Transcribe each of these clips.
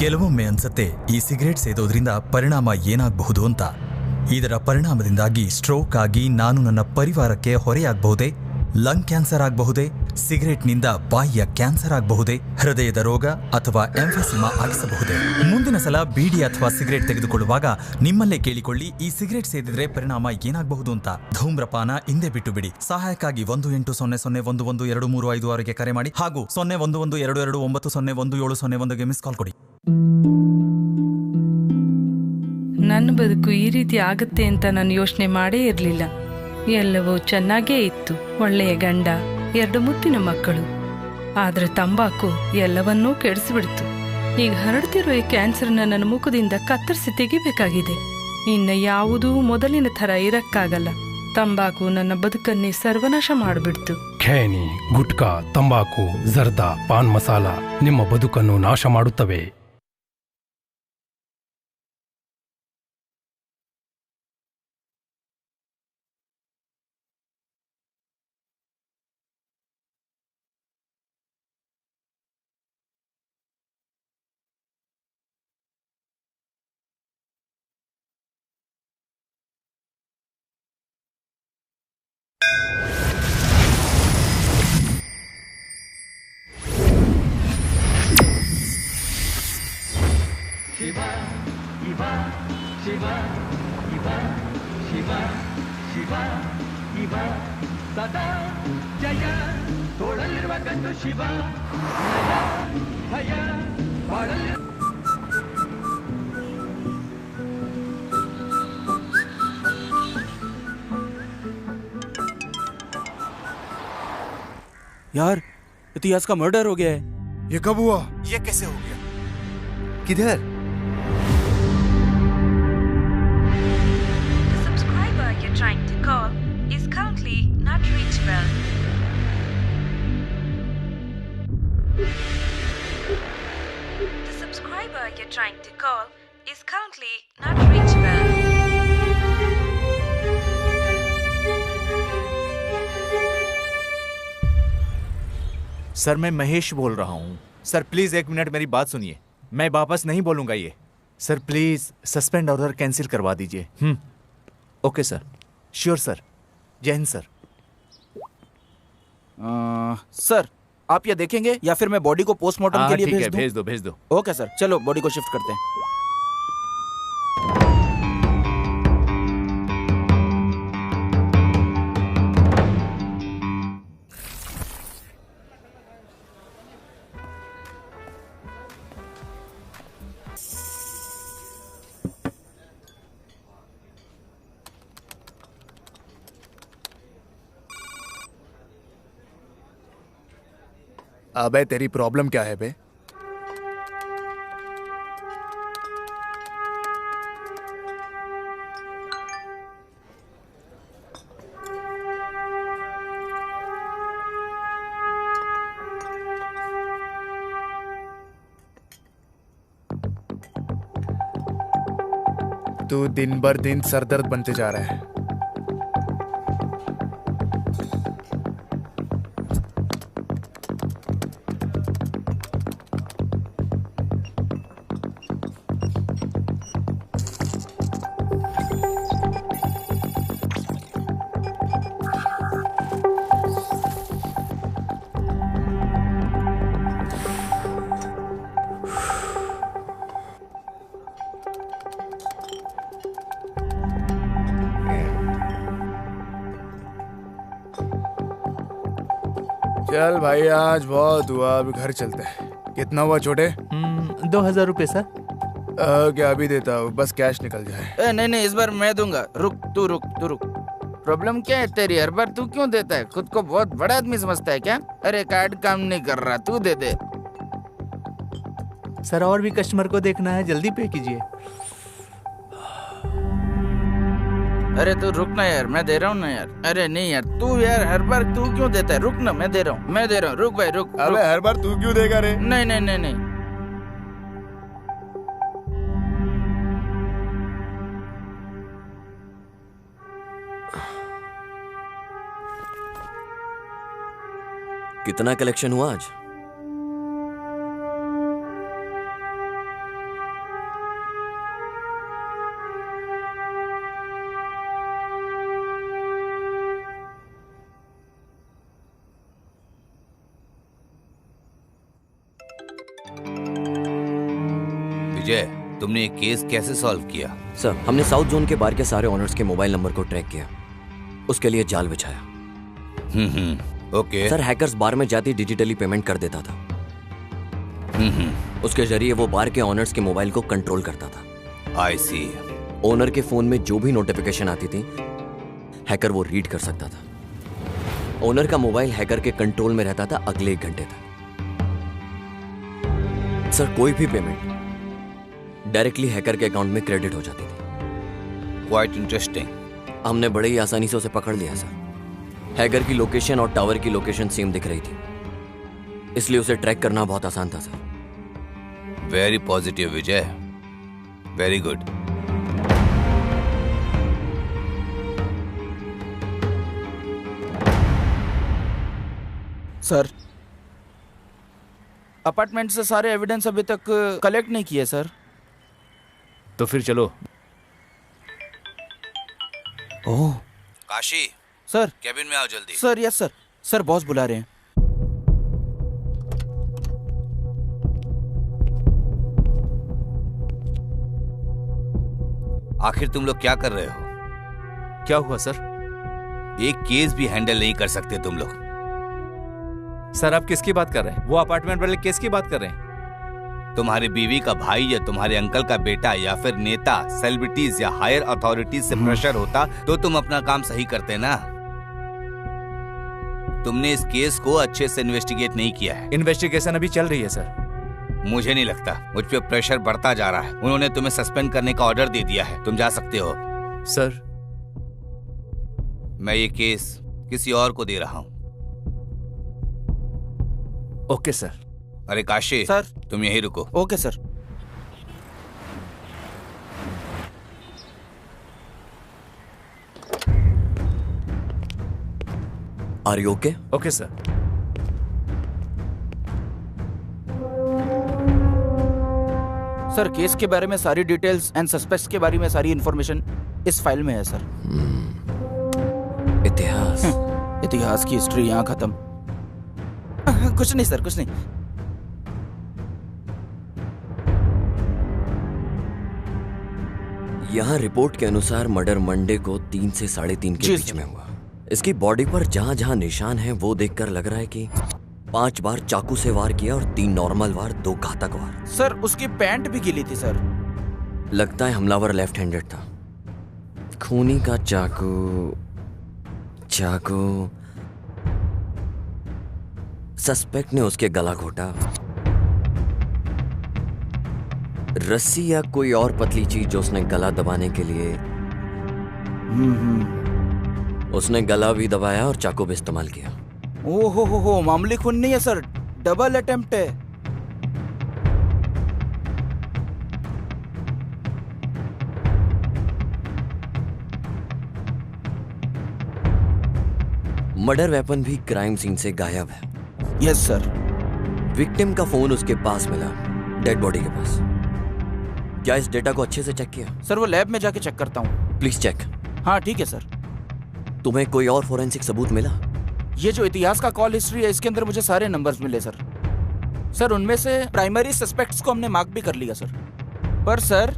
ಕೆಲವೊಮ್ಮೆ ಅನ್ಸತ್ತೆ ಈ ಸಿಗರೇಟ್ ಸೇದೋದ್ರಿಂದ ಪರಿಣಾಮ ಏನಾಗಬಹುದು ಅಂತ. ಇದರ ಪರಿಣಾಮದಿಂದಾಗಿ ಸ್ಟ್ರೋಕ್ ಆಗಿ ನಾನು ನನ್ನ ಪರಿವಾರಕ್ಕೆ ಹೊರೆಯಾಗಬಹುದೇ, ಲಂಗ್ ಕ್ಯಾನ್ಸರ್ ಆಗಬಹುದೇ, ಸಿಗರೇಟ್ನಿಂದ ಬಾಯಿಯ ಕ್ಯಾನ್ಸರ್ ಆಗಬಹುದೇ, ಹೃದಯದ ರೋಗ ಅಥವಾ ಎಂಫೆಸಿಮಾ ಆಗಿಸಬಹುದೇ? ಮುಂದಿನ ಸಲ ಬೀಡಿ ಅಥವಾ ಸಿಗರೇಟ್ ತೆಗೆದುಕೊಳ್ಳುವಾಗ ನಿಮ್ಮಲ್ಲೇ ಕೇಳಿಕೊಳ್ಳಿ, ಈ ಸಿಗರೇಟ್ ಸೇದಿದ್ರೆ ಪರಿಣಾಮ ಏನಾಗಬಹುದು ಅಂತ. ಧೂಮ್ರಪಾನ ಹಿಂದೆ ಬಿಟ್ಟು ಬಿಡಿ. ಸಹಾಯಕ್ಕಾಗಿ 1800112356ಗೆ ಕರೆ ಮಾಡಿ ಹಾಗೂ 011229901701ಗೆ ಮಿಸ್ ಕಾಲ್ ಕೊಡಿ. ನನ್ನ ಬದುಕು ಈ ರೀತಿ ಆಗುತ್ತೆ ಅಂತ ನಾನು ಯೋಚನೆ ಮಾಡೇ ಇರಲಿಲ್ಲ. ಎಲ್ಲವೂ ಚೆನ್ನಾಗೇ ಇತ್ತು. ಒಳ್ಳೆಯ ಗಂಡ, 2 ಮುತ್ತಿನ ಮಕ್ಕಳು. ಆದ್ರೆ ತಂಬಾಕು ಎಲ್ಲವನ್ನೂ ಕೆಡಿಸಿಬಿಡ್ತು. ಈಗ ಹರಡ್ತಿರೋ ಈ ಕ್ಯಾನ್ಸರ್ನ ನನ್ನ ಮುಖದಿಂದ ಕತ್ತರಿಸಿ ತೆಗಿಬೇಕಾಗಿದೆ. ಇನ್ನು ಯಾವುದೂ ಮೊದಲಿನ ಥರ ಇರಕ್ಕಾಗಲ್ಲ. ತಂಬಾಕು ನನ್ನ ಬದುಕನ್ನೇ ಸರ್ವನಾಶ ಮಾಡಿಬಿಡ್ತು. ಖೇನಿ, ಗುಟ್ಕಾ, ತಂಬಾಕು, ಜರ್ದಾ, ಪಾನ್ ಮಸಾಲ ನಿಮ್ಮ ಬದುಕನ್ನು ನಾಶ ಮಾಡುತ್ತವೆ. यार, इतिहास का मर्डर हो गया है। ये कब हुआ? ये कैसे हो गया? किधर? The subscriber you're trying to call is currently not reachable. The subscriber you're trying to call is currently not reachable. Sir, मैं महेश बोल रहा हूँ। सर प्लीज 1 मिनट मेरी बात सुनिए। मैं वापस नहीं बोलूंगा ये। Sir please suspend order cancel करवा दीजिए। Okay sir, sure sir. जय हिंद सर। सर, आप ये देखेंगे या फिर मैं बॉडी को पोस्टमार्टम के लिए भेज दूं? भेज दो भेज दो। ओके सर, चलो बॉडी को शिफ्ट करते हैं। अबे तेरी प्रॉब्लम क्या है बे? तू दिन भर दिन सरदर्द बनते जा रहा है। चल भाई, आज बहुत हुआ, अभी घर चलते हैं। कितना हुआ छोटे? 2000 रुपये सर। क्या अभी देता हूँ, बस कैश निकल जाए। नहीं, इस बार मैं दूंगा। रुक। प्रॉब्लम क्या है तेरी? हर बार तू क्यों देता है? खुद को बहुत बड़ा आदमी समझता है क्या? अरे कार्ड काम नहीं कर रहा, तू दे दे। सर और भी कस्टमर को देखना है, जल्दी पे कीजिए। अरे तू रुक ना यार, मैं दे रहा हूँ ना यार। अरे नहीं यार, तू यार हर बार तू क्यों देता है? रुक ना, मैं दे रहा हूँ। रुक भाई, रुक। अबे हर बार तू क्यों देगा रे? नहीं। कितना कलेक्शन हुआ आज? विजय, तुमने ये केस कैसे सॉल्व किया? सर, हमने साउथ जोन के बार के सारे ऑनर्स के मोबाइल नंबर को ट्रैक किया, उसके लिए जाल बिछाया। ओके। सर, हैकर्स बार में जाती डिजिटली पेमेंट कर देता था। उसके जरिए वो बार के ऑनर्स के मोबाइल को कंट्रोल करता था। आई सी। ओनर के फोन में जो भी नोटिफिकेशन आती थी, हैकर वो रीड कर सकता था। ओनर का मोबाइल हैकर के कंट्रोल में रहता था अगले 1 घंटे तक। सर, कोई भी पेमेंट डायरेक्टली हैकर के अकाउंट में क्रेडिट हो जाती थी। Quite interesting. हमने बड़े ही आसानी से उसे पकड़ लिया सर। हैकर की लोकेशन और टावर की लोकेशन सेम दिख रही थी, इसलिए उसे ट्रैक करना बहुत आसान था सर। वेरी पॉजिटिव विजय, वेरी गुड। सर, अपार्टमेंट से सारे एविडेंस अभी तक कलेक्ट नहीं किए सर। तो फिर चलो। ओह काशी, सर। कैबिन में आओ जल्दी। Sir, yes sir. Sir, boss बुला रहे हैं। आखिर तुम लोग क्या कर रहे हो? क्या हुआ सर? एक केस भी हैंडल नहीं कर सकते तुम लोग। सर, आप किसकी बात कर रहे हैं? वो अपार्टमेंट वाले केस की बात कर रहे हैं? तुम्हारी बीवी का भाई या तुम्हारे अंकल का बेटा या फिर नेता, सेलिब्रिटीज या हायर अथॉरिटीज से प्रेशर होता तो तुम अपना काम सही करते ना। तुमने इस केस को अच्छे से इन्वेस्टिगेट नहीं किया है। इन्वेस्टिगेशन अभी चल रही है सर। मुझे नहीं लगता, मुझ पे प्रेशर बढ़ता जा रहा है। उन्होंने तुम्हें सस्पेंड करने का ऑर्डर दे दिया है, तुम जा सकते हो। सर, मैं ये केस किसी और को दे रहा हूं। Okay sir. अरे काशी सर, तुम यहीं रुको। Okay sir. Are you okay? Okay sir. Sir, case के बारे में सारी डिटेल्स एंड सस्पेक्ट्स के बारे में सारी इंफॉर्मेशन इस फाइल में है सर। इतिहास इतिहास की हिस्ट्री यहाँ खत्म। कुछ नहीं सर, कुछ नहीं। यहाँ रिपोर्ट के अनुसार मर्डर मंडे को 3 से 3:30 के जी बीच सर। में हुआ। इसकी बॉडी पर जहाँ जहाँ निशान हैं वो देखकर लग रहा है कि 5 बार चाकू से वार किया और 3 नॉर्मल वार, 2 घातक वार। सर, उसकी पैंट भी गीली थी सर। लगता है हमलावर लेफ्ट हैंडेड था। खूनी का चाकू सस्पेक्ट ने उसके गला घोटा। रस्सी या कोई और पतली चीज जो उसने गला दबाने के लिए उसने गला भी दबाया और चाकू भी इस्तेमाल किया। ओहो, मामूली खून नहीं है सर, डबल अटेम्प्ट है। मर्डर वेपन भी क्राइम सीन से गायब है। Yes sir. विक्टिम का फोन उसके पास मिला, डेड बॉडी के पास। क्या इस डेटा को अच्छे से चेक किया? सर, वो लैब में जाके चेक करता हूँ। Please check. हाँ ठीक है सर। तुम्हें कोई और फोरेंसिक सबूत मिला? ये जो इतिहास का कॉल हिस्ट्री है, इसके अंदर मुझे सारे नंबर्स मिले सर। सर, उनमें से प्राइमरी सस्पेक्ट्स को हमने मार्क भी कर लिया सर। पर सर,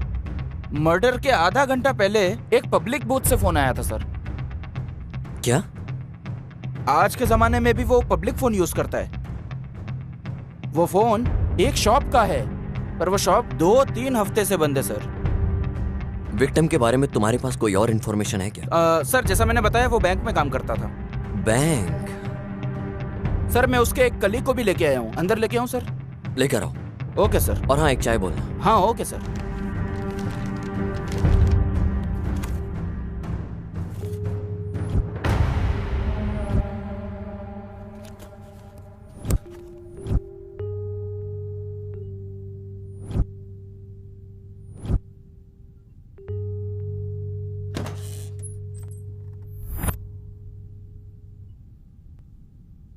मर्डर के आधा घंटा पहले एक पब्लिक बूथ से फोन आया था सर। क्या? आज के जमाने में भी वो पब्लिक फोन यूज करता है। वो फोन एक शॉप का है, पर वो शॉप 2-3 हफ्ते से बंद है सर। विक्टिम के बारे में तुम्हारे पास कोई और इन्फॉर्मेशन है क्या? सर, जैसा मैंने बताया, वो बैंक में काम करता था। बैंक? सर, मैं उसके एक कलीग को भी लेके आया हूँ। अंदर लेके आऊँ सर? लेकर आओ। Okay sir. और हाँ, एक चाय बोलना। हाँ ओके सर।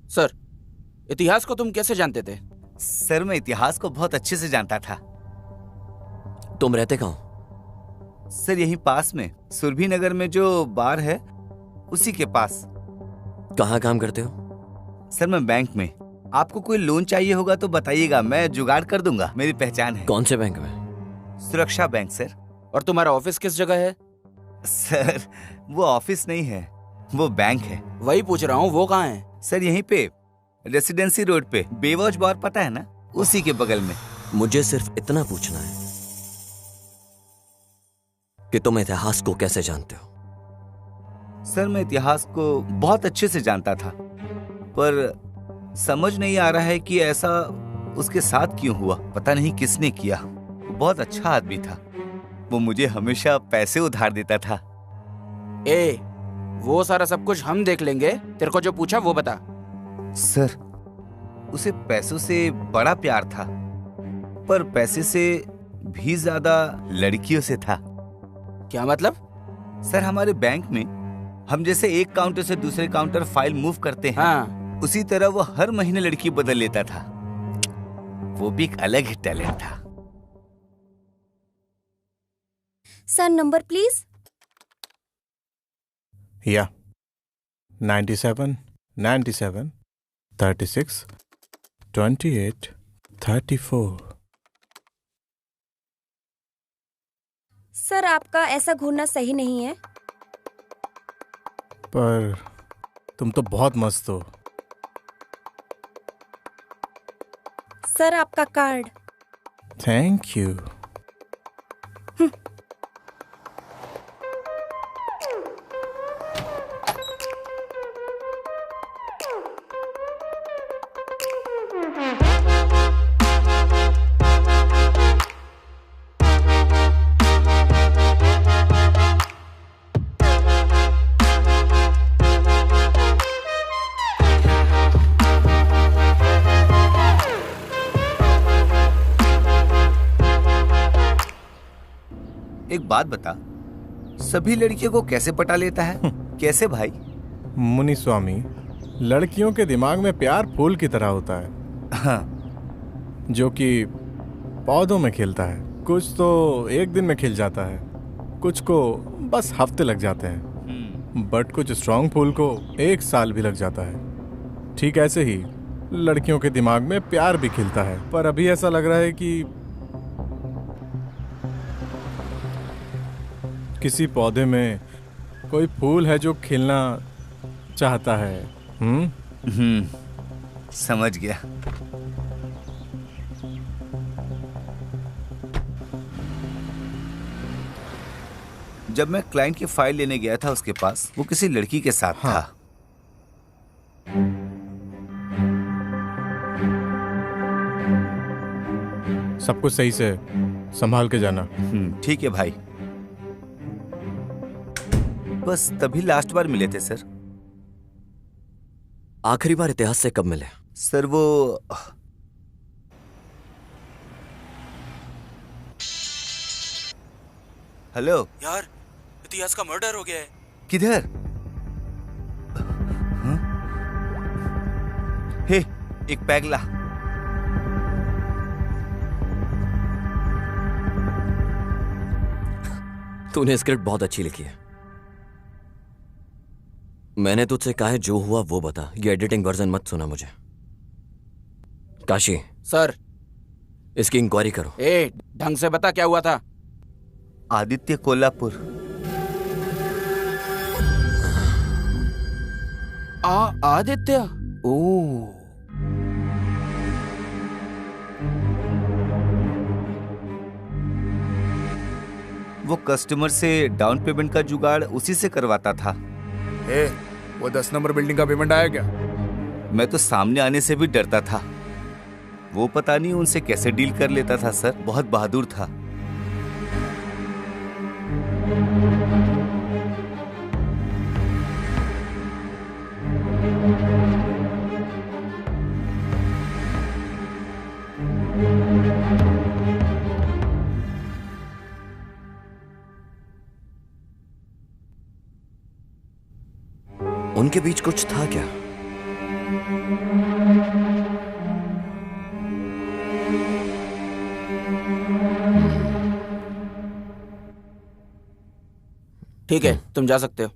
सर, इतिहास को तुम कैसे जानते थे? सर, मैं इतिहास को बहुत अच्छे से जानता था। तुम रहते कहाँ? सर, यहीं पास में सुरभि नगर में जो बार है उसी के पास। कहाँ काम करते हो? सर, मैं बैंक में। आपको कोई लोन चाहिए होगा तो बताइएगा, मैं जुगाड़ कर दूंगा, मेरी पहचान है। कौन से बैंक में? सुरक्षा बैंक सर। और तुम्हारा ऑफिस किस जगह है? सर वो ऑफिस नहीं है, वो बैंक है। वही पूछ रहा हूँ, वो कहाँ है? सर यहीं पे रेसिडेंसी रोड पे, बेवॉच बार पता है ना, उसी के बगल में। मुझे सिर्फ इतना पूछना है कि तुम इतिहास को कैसे जानते हो? सर मैं इतिहास को बहुत अच्छे से जानता था, पर समझ नहीं आ रहा है कि ऐसा उसके साथ क्यों हुआ। पता नहीं किसने किया। वो बहुत अच्छा आदमी था, वो मुझे हमेशा पैसे उधार देता था। ए, वो सारा सब कुछ हम देख लेंगे, तेरे को जो पूछा वो बता। सर उसे पैसों से बड़ा प्यार था, पर पैसे से भी ज्यादा लड़कियों से था। क्या मतलब? सर हमारे बैंक में हम जैसे एक काउंटर से दूसरे काउंटर फाइल मूव करते हैं, हाँ। उसी तरह वो हर महीने लड़की बदल लेता था। वो भी एक अलग ही टैलेंट था। Sir number please. या 97 97 36 28 34। सर आपका ऐसा घूरना सही नहीं है। पर तुम तो बहुत मस्त हो। सर आपका कार्ड। Thank you. एक बात बता, सभी लड़कियों को कैसे पटा लेता है? कैसे भाई? मुनि स्वामी, लड़कियों के दिमाग में प्यार फूल की तरह होता है। हाँ। जो कि पौधों में खिलता है। कुछ तो एक दिन में खिल जाता है, कुछ को बस हफ्ते लग जाते हैं, बट कुछ स्ट्रांग फूल को 1 साल भी लग जाता है। ठीक ऐसे ही लड़कियों के दिमाग में प्यार भी खिलता है, पर अभी ऐसा लग रहा है कि किसी पौधे में कोई फूल है जो खिलना चाहता है। समझ गया। जब मैं क्लाइंट की फाइल लेने गया था उसके पास, वो किसी लड़की के साथ था। सब कुछ सही से संभाल के जाना। ठीक है भाई। बस तभी लास्ट बार मिले थे सर। आखिरी बार इतिहास से कब मिले? सर वो हेलो यार, इतिहास का मर्डर हो गया है। किधर? हे, एक पैग ला। तूने स्क्रिप्ट बहुत अच्छी लिखी है। मैंने तुझसे कहा है जो हुआ वो बता, ये एडिटिंग वर्जन मत सुना मुझे। काशी सर, इसकी इंक्वायरी करो। ढंग से बता क्या हुआ था। आदित्य कोल्हापुर। आदित्य? ओ, वो कस्टमर से डाउन पेमेंट का जुगाड़ उसी से करवाता था। वो 10 नंबर बिल्डिंग का पेमेंट आया क्या? मैं तो सामने आने से भी डरता था। वो पता नहीं उनसे कैसे डील कर लेता था सर, बहुत बहादुर था। उनके बीच कुछ था क्या? ठीक है, तुम जा सकते हो।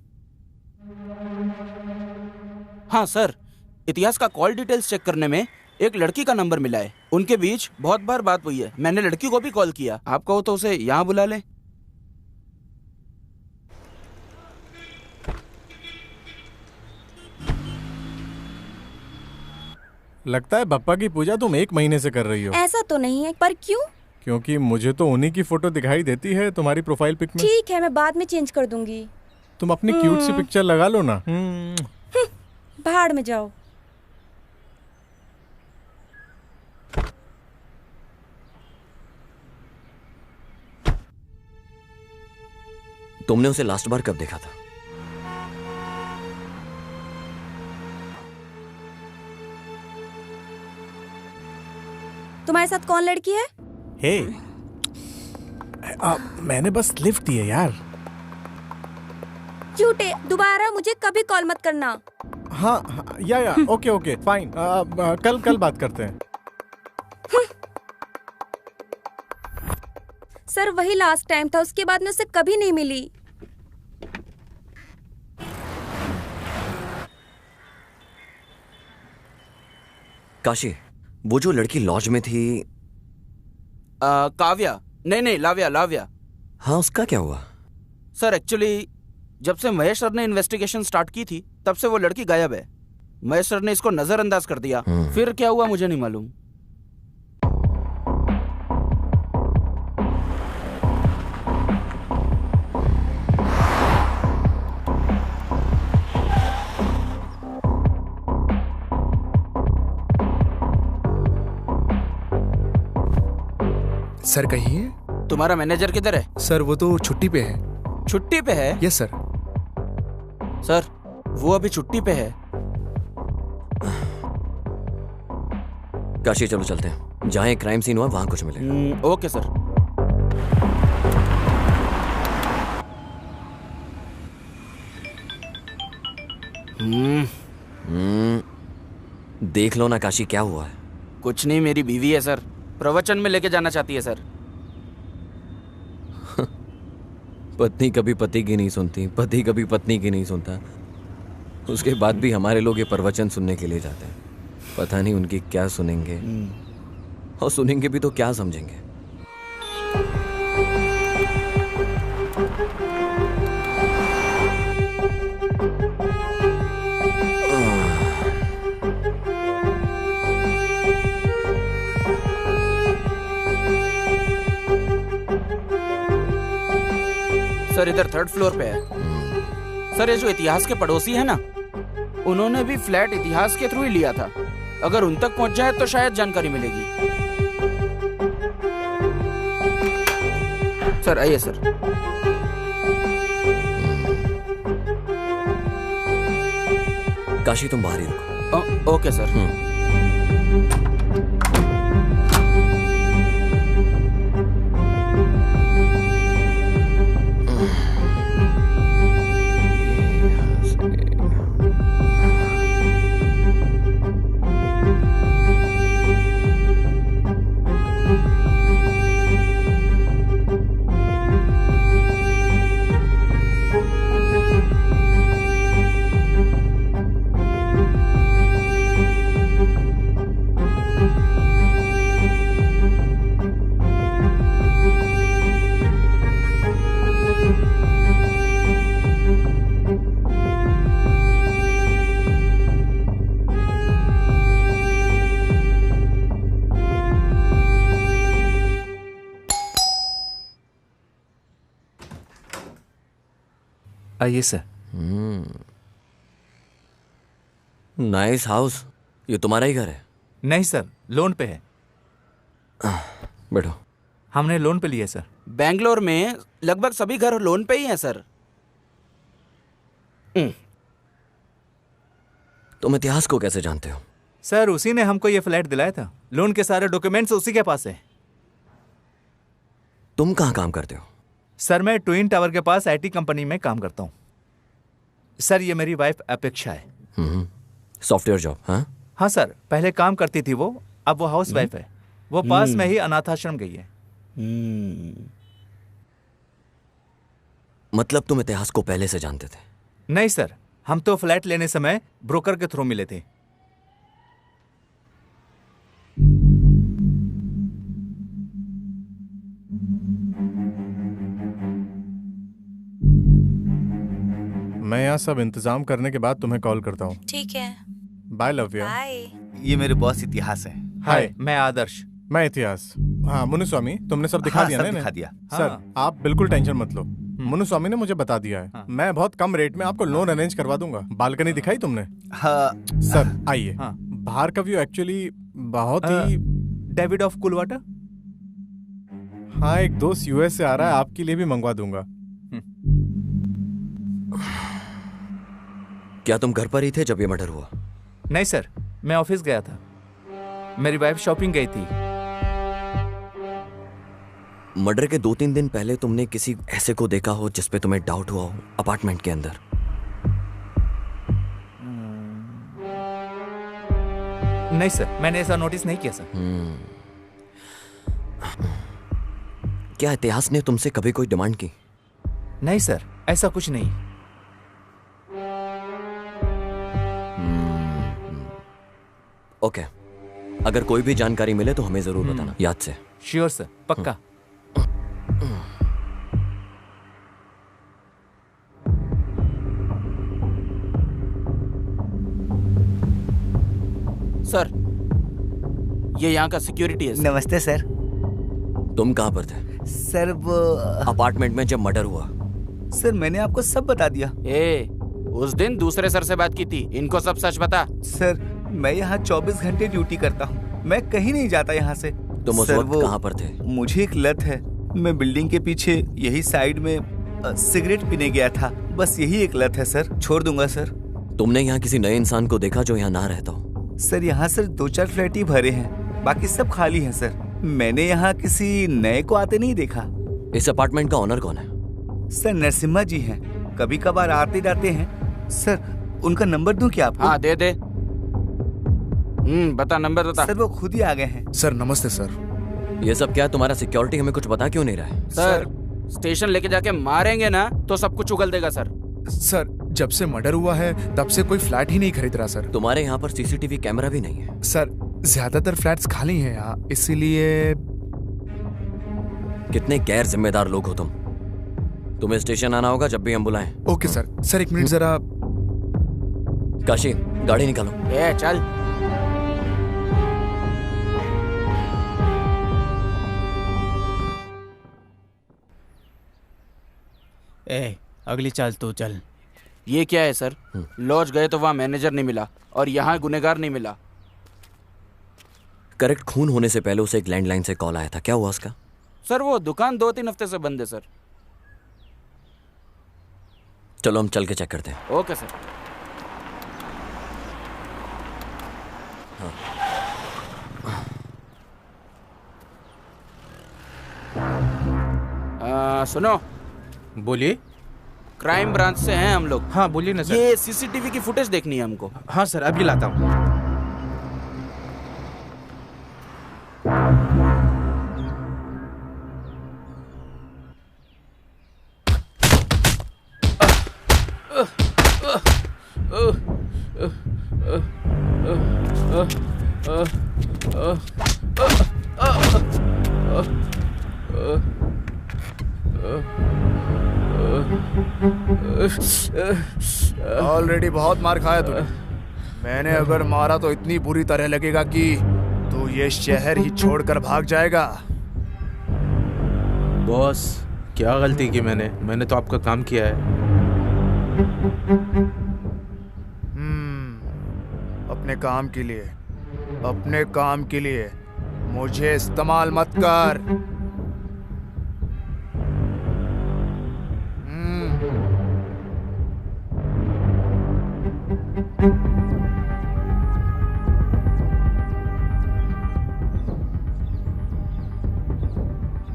हाँ सर, इतिहास का कॉल डिटेल्स चेक करने में एक लड़की का नंबर मिला है। उनके बीच बहुत बार बात हुई है। मैंने लड़की को भी कॉल किया। आप कहो तो उसे यहाँ बुला ले। लगता है बप्पा की पूजा तुम 1 महीने से कर रही हो। ऐसा तो नहीं है, पर क्यों? क्योंकि मुझे तो उन्हीं की फोटो दिखाई देती है तुम्हारी प्रोफाइल पिक में। ठीक है, मैं बाद में चेंज कर दूंगी। तुम अपनी क्यूट सी पिक्चर लगा लो ना। भाड़ में जाओ। तुमने उसे लास्ट बार कब देखा था? तुम्हारे साथ कौन लड़की है? हे, मैंने बस लिफ्ट दी है यार। झूठे, दोबारा मुझे कभी कॉल मत करना। हाँ, या ओके फाइन। कल बात करते हैं। सर वही लास्ट टाइम था, उसके बाद मैं उससे कभी नहीं मिली। काशी, वो जो लड़की लॉज में थी, काव्या? नहीं, लाव्या। हाँ, उसका क्या हुआ? सर एक्चुअली जब से महेश सर ने इन्वेस्टिगेशन स्टार्ट की थी तब से वो लड़की गायब है। महेश सर ने इसको नजरअंदाज कर दिया। फिर क्या हुआ मुझे नहीं मालूम। सर कहिए। तुम्हारा मैनेजर किधर है? सर वो तो छुट्टी पे है। छुट्टी पे है? Yes sir. सर वो अभी छुट्टी पे है। काशी चलो चलते हैं, जहाँ एक क्राइम सीन हुआ वहां कुछ मिले। Okay sir. देख लो ना काशी, क्या हुआ है? कुछ नहीं, मेरी बीवी है सर, प्रवचन में लेके जाना चाहती है सर। पत्नी कभी पति की नहीं सुनती, पति कभी पत्नी की नहीं सुनता। उसके बाद भी हमारे लोग ये प्रवचन सुनने के लिए जाते हैं। पता नहीं उनकी क्या सुनेंगे, और सुनेंगे भी तो क्या समझेंगे। सर इधर 3rd फ्लोर पे है। सर ये जो इतिहास के पड़ोसी है ना, उन्होंने भी फ्लैट इतिहास के थ्रू ही लिया था। अगर उन तक पहुंच जाए तो शायद जानकारी मिलेगी। सर आइए सर। काशी तुम बाहर ही रुको। Okay sir. आइए सर। Nice house. ये तुम्हारा ही घर है? नहीं सर, लोन पे है। बैठो। हमने लोन पे लिया सर। बेंगलोर में लगभग सभी घर लोन पे ही हैं सर। तुम इतिहास को कैसे जानते हो? सर उसी ने हमको ये फ्लैट दिलाया था। लोन के सारे डॉक्यूमेंट्स उसी के पास है। तुम कहाँ काम करते हो? सर मैं ट्विन टावर के पास आईटी कंपनी में काम करता हूँ। सर ये मेरी वाइफ अपेक्षा है। Software job? हाँ सर, पहले काम करती थी वो, अब वो हाउस वाइफ है। वो पास में ही अनाथाश्रम गई है। मतलब तुम इतिहास को पहले से जानते थे? नहीं सर, हम तो फ्लैट लेने समय ब्रोकर के थ्रू मिले थे। मैं यहाँ सब इंतजाम करने के बाद तुम्हें कॉल करता हूँ। ठीक है, बाय लव्या। बाय। ये मेरे बॉस इतिहास है। हाय, मैं आदर्श। मैं इतिहास। हाँ मुनुस्वामी, तुमने सब दिखा हाँ, दिया सब ना दिखा इन्हें? दिया। सर हाँ। आप बिल्कुल टेंशन मत लो। मुनुस्वामी ने मुझे बता दिया है। मैं बहुत कम रेट में आपको लोन अरेंज करवा दूंगा। बालकनी दिखाई तुमने? हाँ सर आइए। हाँ। बाहर का व्यू एक्चुअली बहुत ही डेविड ऑफ कुलवाटा। हाँ, एक दोस्त यूएस से आ रहा है, आपके लिए भी मंगवा दूंगा। क्या तुम घर पर ही थे जब ये मर्डर हुआ? नहीं सर, मैं ऑफिस गया था। मेरी वाइफ शॉपिंग गई थी। मर्डर के 2-3 दिन पहले तुमने किसी ऐसे को देखा हो जिस पे तुम्हें डाउट हुआ हो अपार्टमेंट के अंदर? नहीं सर, मैंने ऐसा नोटिस नहीं किया सर। क्या इतिहास ने तुमसे कभी कोई डिमांड की? नहीं सर, ऐसा कुछ नहीं। ओके, अगर कोई भी जानकारी मिले तो हमें जरूर बताना, याद से। श्योर सर, पक्का। सर, ये यहाँ का सिक्योरिटी है। नमस्ते सर। तुम कहाँ पर थे? सर वो अपार्टमेंट में जब मर्डर हुआ। सर मैंने आपको सब बता दिया। उस दिन दूसरे सर से बात की थी, इनको सब सच बता। सर मैं यहाँ 24 घंटे ड्यूटी करता हूँ, मैं कहीं नहीं जाता यहाँ से। तुम उस वक्त कहाँ पर थे? मुझे एक लत है, मैं बिल्डिंग के पीछे यही साइड में सिगरेट पीने गया था, बस यही एक लत है सर। छोड़ दूंगा सर। तुमने यहाँ किसी नए इंसान को देखा जो यहाँ ना रहता हो? सर यहाँ सर 2-4 फ्लैट ही भरे हैं, बाकी सब खाली हैं सर। मैंने यहाँ किसी नए को आते नहीं देखा। इस अपार्टमेंट का ओनर कौन है? सर नरसिम्हा जी हैं, कभी कभार आते जाते हैं। सर उनका नंबर दूं क्या आपको? हाँ दे दे। बता, नंबर बता। सर वो खुद ही आ गए हैं। सर नमस्ते सर। ये सब क्या तुम्हारा सिक्योरिटी हमें कुछ बता क्यों नहीं रहा है? सर स्टेशन लेके जाके मारेंगे ना तो सब कुछ उगल देगा सर। सर जब से मर्डर हुआ है तब से कोई फ्लैट ही नहीं खरीद रहा सर। तुम्हारे यहाँ पर सीसीटीवी कैमरा भी नहीं है? सर ज्यादातर फ्लैट्स खाली हैं यहाँ, इसीलिए। कितने गैर जिम्मेदार लोग हो तुम। तुम्हें स्टेशन आना होगा जब भी हम बुलाएं। Okay sir. सर एक मिनट जरा। काशी गाड़ी निकालो। चल। अगली चाल तो चल। ये क्या है सर? लॉज गए तो वहाँ मैनेजर नहीं मिला और यहाँ गुनेगार नहीं मिला। करेक्ट, खून होने से पहले उसे एक लैंडलाइन से कॉल आया था, क्या हुआ उसका? सर वो दुकान 2-3 हफ्ते से बंद है सर। चलो हम चल के चेक करते हैं। Okay sir. सुनो। बोलिए। क्राइम ब्रांच से हैं हम लोग। हाँ बोलिए ना सर। ये सीसीटीवी की फुटेज देखनी है हमको। हाँ सर, अभी लाता हूँ। ऑलरेडी बहुत मार खाया तूने। मैंने अगर मारा तो इतनी बुरी तरह लगेगा कि तू ये शहर ही छोड़कर भाग जाएगा। बॉस क्या गलती की मैंने तो आपका काम किया है। अपने काम के लिए, अपने काम के लिए मुझे इस्तेमाल मत कर।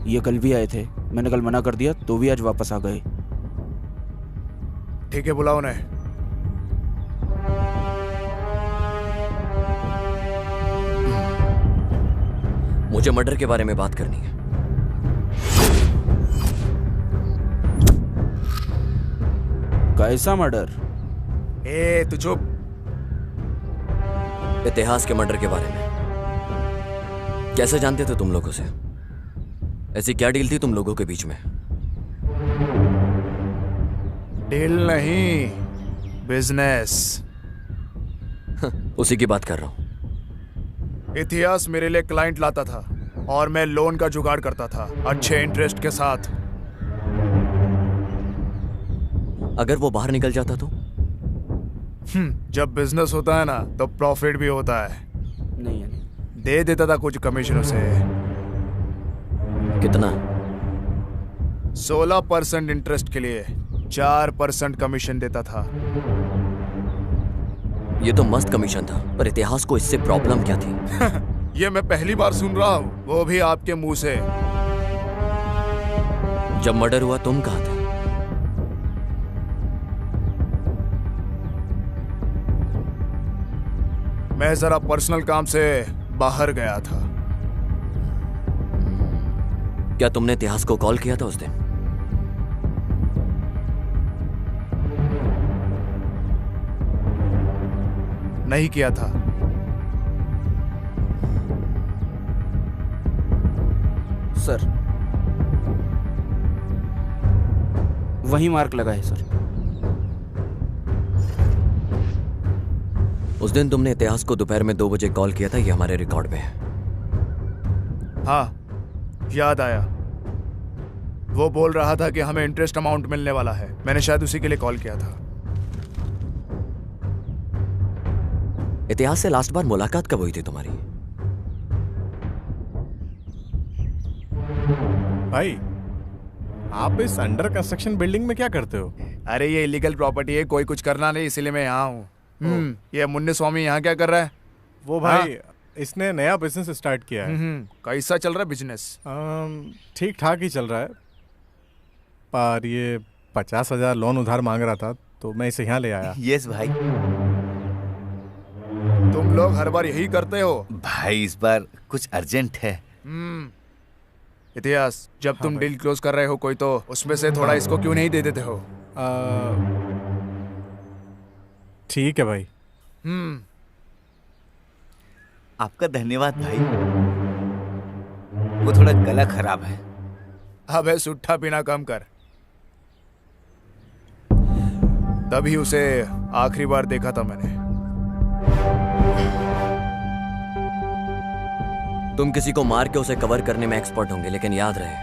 ये कल भी आए थे, मैंने कल मना कर दिया तो भी आज वापस आ गए। ठीक है बुलाओ उन्हें। मुझे मर्डर के बारे में बात करनी है। कैसा मर्डर? तू चुप। इतिहास के मर्डर के बारे में। कैसे जानते थे तुम लोगों से? ऐसी क्या डील थी तुम लोगों के बीच में? डील नहीं, बिजनेस। उसी की बात कर रहा हूँ। इतिहास मेरे लिए क्लाइंट लाता था और मैं लोन का जुगाड़ करता था अच्छे इंटरेस्ट के साथ। अगर वो बाहर निकल जाता तो? जब बिजनेस होता है ना तो प्रॉफिट भी होता है। नहीं दे देता था कुछ कमीशन उसे। कितना? 16% इंटरेस्ट के लिए 4% कमीशन देता था। ये तो मस्त कमीशन था, पर इतिहास को इससे प्रॉब्लम क्या थी? ये मैं पहली बार सुन रहा हूँ, वो भी आपके मुंह से। जब मर्डर हुआ तुम कहाँ थे? मैं जरा पर्सनल काम से बाहर गया था। क्या तुमने इतिहास को कॉल किया था उस दिन? नहीं किया था। सर वही मार्क लगा है सर। उस दिन तुमने इतिहास को दोपहर में 2 बजे कॉल किया था, ये हमारे रिकॉर्ड में है। हाँ, याद आया। वो बोल रहा था कि हमें इंटरेस्ट अमाउंट मिलने वाला है। मैंने शायद उसी के लिए कॉल किया था। इतिहास से लास्ट बार मुलाकात कब हुई थी तुम्हारी? भाई, आप इस अंडर कंस्ट्रक्शन बिल्डिंग में क्या करते हो? अरे ये इलीगल प्रॉपर्टी है, कोई कुछ करना नहीं, इसीलिए मैं यहाँ हूँ। ये मुन्नी स्वामी यहाँ क्या कर रहा है? वो भाई इसने नया बिजनेस स्टार्ट किया है। कैसा चल रहा है बिजनेस? ठीक ठाक ही चल रहा है, पर ये 50,000 लोन उधार मांग रहा था तो मैं इसे यहाँ ले आया। यस भाई। तुम लोग हर बार यही करते हो भाई, इस बार कुछ अर्जेंट है। इतिहास, जब तुम डील क्लोज कर रहे हो कोई, तो उसमें से थोड़ा इसको क्यों नहीं दे देते हो? ठीक है भाई। आपका धन्यवाद भाई। वो थोड़ा गला खराब है। अबे सुट्ठा पीना कम कर। तभी उसे आखिरी बार देखा था मैंने। तुम किसी को मार के उसे कवर करने में एक्सपर्ट होंगे, लेकिन याद रहे,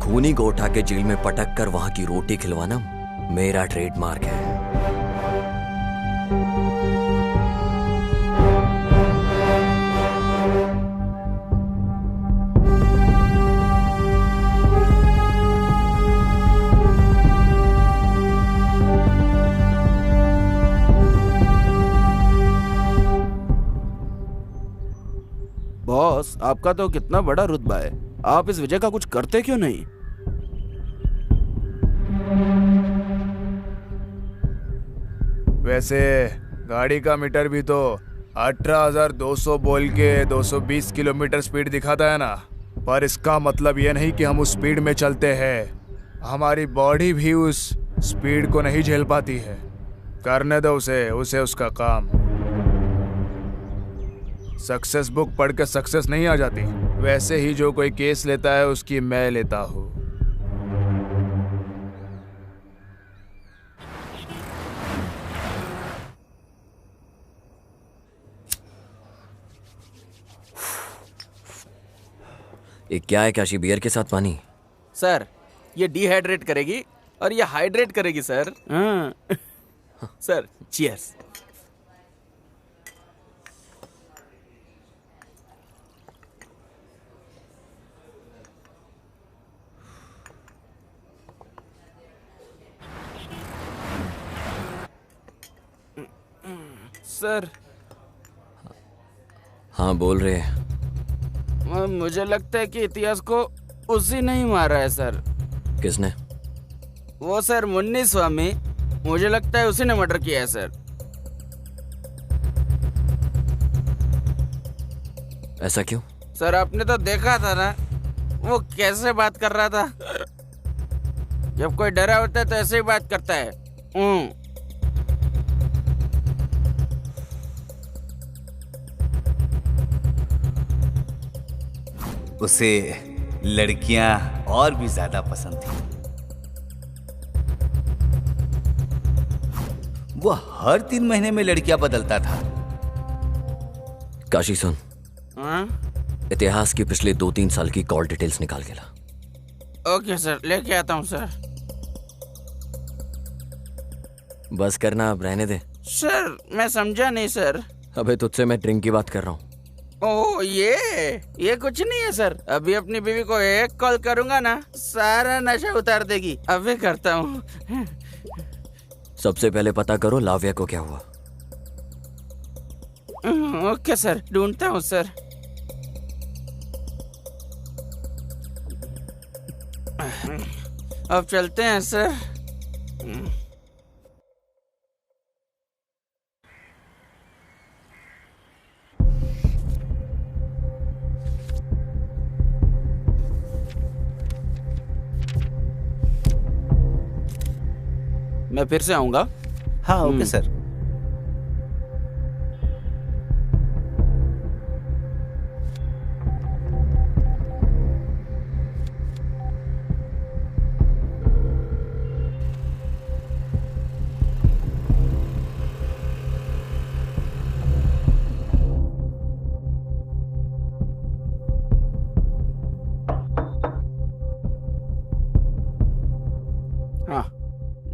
खूनी को उठा के जेल में पटक कर वहां की रोटी खिलवाना मेरा ट्रेडमार्क है। बॉस, आपका तो कितना बड़ा रुतबा है, आप इस वजह का कुछ करते क्यों नहीं? वैसे गाड़ी का मीटर भी तो 18,200 बोल के 220 किलोमीटर स्पीड दिखाता है ना, पर इसका मतलब यह नहीं कि हम उस स्पीड में चलते हैं। हमारी बॉडी भी उस स्पीड को नहीं झेल पाती है। करने दो उसे उसका काम। सक्सेस बुक पढ़ के सक्सेस नहीं आ जाती, वैसे ही जो कोई केस लेता है उसकी मैं लेता हूँ। ये क्या है काशी, बियर के साथ पानी? सर ये डिहाइड्रेट करेगी और ये हाइड्रेट करेगी सर। Sir cheers. सर। हाँ बोल रहे हैं। मुझे लगता है कि इतिहास को उसी ने ही मारा है सर। किसने? वो सर मुन्नी स्वामी, मुझे लगता है उसी ने मर्डर किया है सर। ऐसा क्यों? सर आपने तो देखा था ना वो कैसे बात कर रहा था। जब कोई डरा होता है तो ऐसे ही बात करता है। उसे लड़कियां और भी ज्यादा पसंद थी। वो हर 3 महीने में लड़कियां बदलता था। काशी सुन, इतिहास की पिछले 2-3 साल की कॉल डिटेल्स निकाल के ला। ओके सर, लेके आता हूँ सर। बस करना, अब रहने दे। सर मैं समझा नहीं सर। अबे तुझसे मैं ड्रिंक की बात कर रहा हूँ। ओह ये कुछ नहीं है सर। अभी अपनी बीवी को एक कॉल करूंगा ना, सारा नशा उतार देगी। अभी करता हूँ। सबसे पहले पता करो लाव्या को क्या हुआ। ओके सर, ढूंढता हूँ सर। अब चलते हैं सर। मैं फिर से आऊंगा। हाँ ओके सर।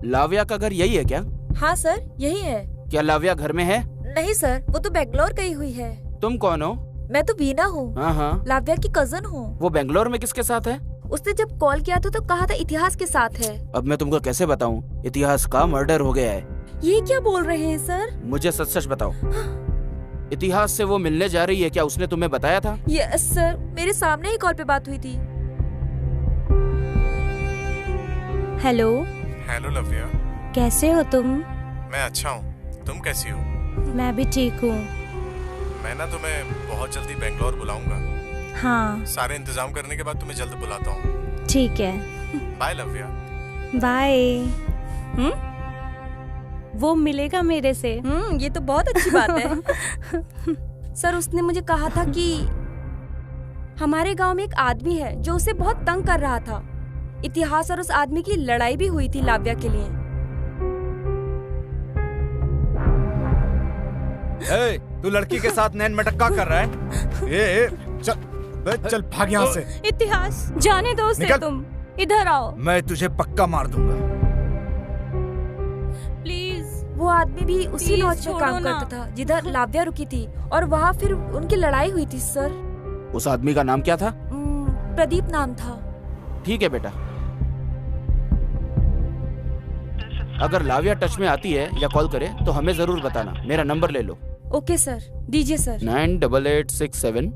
लाव्या का घर यही है क्या? हाँ सर, यही है। क्या लाव्या घर में है? नहीं सर, वो तो बेंगलोर गई हुई है। तुम कौन हो? मैं तो बीना हूँ। हाँ। लाव्या की कजन हूँ। वो बेंगलोर में किसके साथ है? उसने जब कॉल किया था तो कहा था इतिहास के साथ है। अब मैं तुमको कैसे बताऊँ? इतिहास का मर्डर हो गया है। ये क्या बोल रहे हैं सर? मुझे सच सच बताओ। इतिहास से वो मिलने जा रही है, क्या उसने तुम्हें बताया था? यस सर, मेरे सामने ही कॉल पे बात हुई थी। हेलो। हेलो लव्या, कैसे हो तुम? मैं अच्छा हूँ, तुम कैसी हो? मैं भी ठीक हूँ। मैं ना तुम्हें बहुत जल्दी बेंगलोर बुलाऊंगा। हाँ। सारे इंतजाम करने के बाद तुम्हें जल्द बुलाता हूँ। ठीक है। बाय लव्या। बाय। वो मिलेगा मेरे से। ये तो बहुत अच्छी बात है। सर उसने मुझे कहा था कि हमारे गांव में एक आदमी है जो उसे बहुत तंग कर रहा था। इतिहास और उस आदमी की लड़ाई भी हुई थी लाव्या के लिए। तू लड़की के साथ नैन मटक्का कर रहा है? चल भाग यहाँ से। इतिहास जाने दो उसे, तुम इधर आओ। मैं तुझे पक्का मार दूंगा। प्लीज। वो आदमी भी उसी लॉज में काम करता था जिधर लाव्या रुकी थी और वहाँ फिर उनकी लड़ाई हुई थी सर। उस आदमी का नाम क्या था? प्रदीप नाम था। ठीक है बेटा, अगर लाव्या टच में आती है या कॉल करे तो हमें जरूर बताना। मेरा नंबर ले लो। ओके सर, दीजिए सर। 9886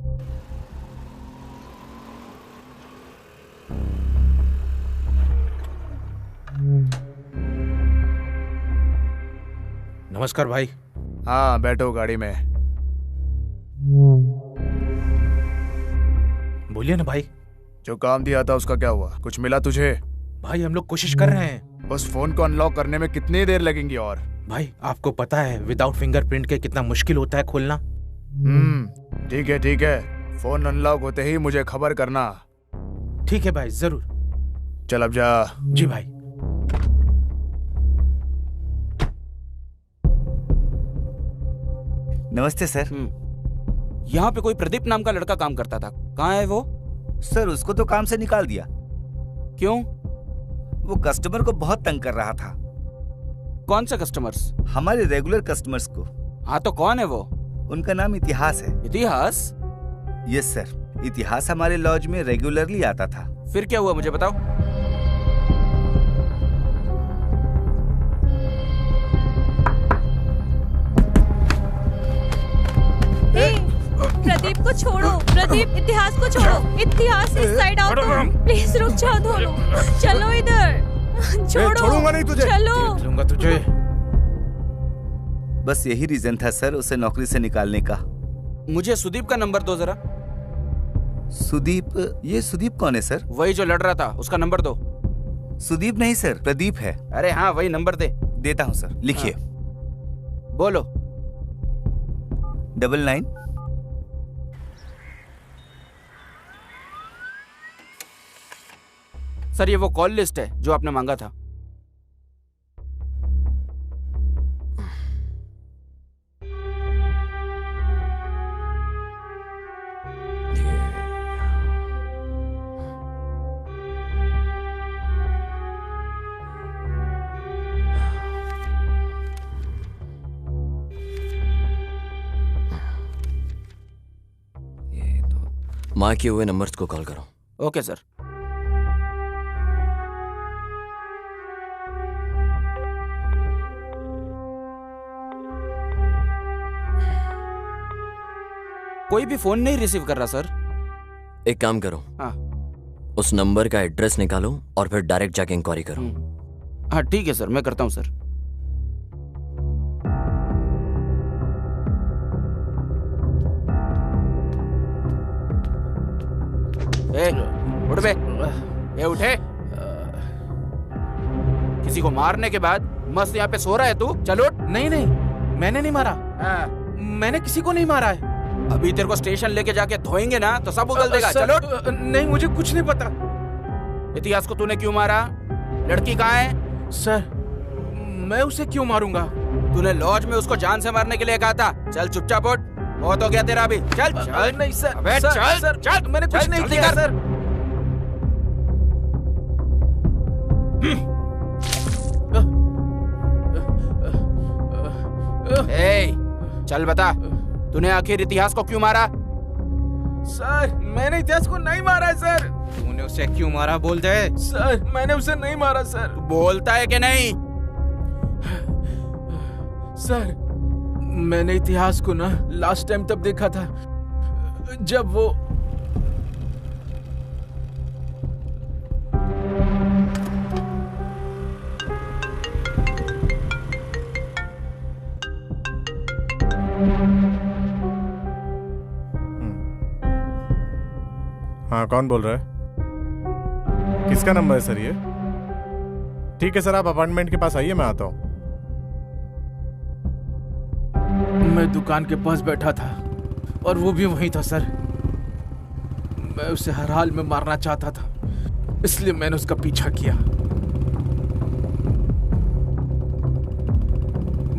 नमस्कार भाई। हाँ बैठो गाड़ी में। बोलिए ना भाई। जो काम दिया था उसका क्या हुआ? कुछ मिला तुझे? भाई हम लोग कोशिश कर रहे हैं। उस फोन को अनलॉक करने में कितनी देर लगेंगी? और भाई आपको पता है विदाउट फिंगरप्रिंट के कितना मुश्किल होता है खोलना। ठीक है ठीक है, फोन अनलॉक होते ही मुझे खबर करना। ठीक है भाई, जरूर। चल अब जा। जी भाई। नमस्ते सर। यहाँ पे कोई प्रदीप नाम का लड़का काम करता था, कहाँ है वो? सर उसको तो काम से निकाल दिया। क्यों? वो कस्टमर को बहुत तंग कर रहा था। कौन सा कस्टमर्स? हमारे रेगुलर कस्टमर्स को। हाँ तो कौन है वो? उनका नाम इतिहास है। इतिहास? यस सर, इतिहास हमारे लॉज में रेगुलरली आता था। फिर क्या हुआ मुझे बताओ। प्रदीप को छोड़ो। प्रदीप, इतिहास को छोड़ो। इतिहास इस साइड आओ तुम। प्लीज रुक जाओ दोनों। चलो इधर। छोड़ूंगा नहीं तुझे। चलो। देख लूंगा तुझे। बस यही रीजन था सर उसे नौकरी से निकालने का। मुझे सुदीप का नंबर दो जरा। सुदीप? ये सुदीप कौन है सर? वही जो लड़ रहा था, उसका नंबर दो। सुदीप नहीं सर, प्रदीप है। अरे हाँ वही नंबर दे। देता हूँ सर, लिखिए। बोलो। 99 सर ये वो कॉल लिस्ट है जो आपने मांगा था। माँ के हुए नंबर्स को कॉल करो। Okay sir. कोई भी फोन नहीं रिसीव कर रहा सर। एक काम करो, हाँ उस नंबर का एड्रेस निकालो और फिर डायरेक्ट जाके इंक्वायरी करो। हाँ ठीक है सर, मैं करता हूँ सर। उठ बे, उठे। किसी को मारने के बाद मस्त यहाँ पे सो रहा है तू? चल उठ। नहीं नहीं, मैंने नहीं मारा। मैंने किसी को नहीं मारा है। अभी तेरे को स्टेशन लेके जाके धोएंगे ना तो सब उगल देगा। चलो। नहीं, मुझे कुछ नहीं पता। इतिहास को तूने क्यों मारा? लड़की कहाँ है? सर, मैं उसे क्यों मारूंगा? तूने लॉज में उसको जान से मारने के लिए कहा था। चल चुपचाप उठ, बहुत हो गया तेरा अभी। चल चल। नहीं सर, अबे सर, चल सर, चल, मैंने कुछ नहीं किया सर। चल बता, तूने आखिर इतिहास को क्यों मारा? सर, मैंने इतिहास को नहीं मारा है सर। तूने उसे क्यों मारा? बोल दे। सर, मैंने उसे नहीं मारा सर। बोलता है कि नहीं? सर, मैंने इतिहास को ना लास्ट टाइम तब देखा था जब वो हाँ, कौन बोल रहा है? किसका नंबर है सर ये? ठीक है सर, आप अपार्टमेंट के पास आइए, मैं आता हूँ। मैं दुकान के पास बैठा था और वो भी वहीं था सर। मैं उसे हर हाल में मारना चाहता था, इसलिए मैंने उसका पीछा किया।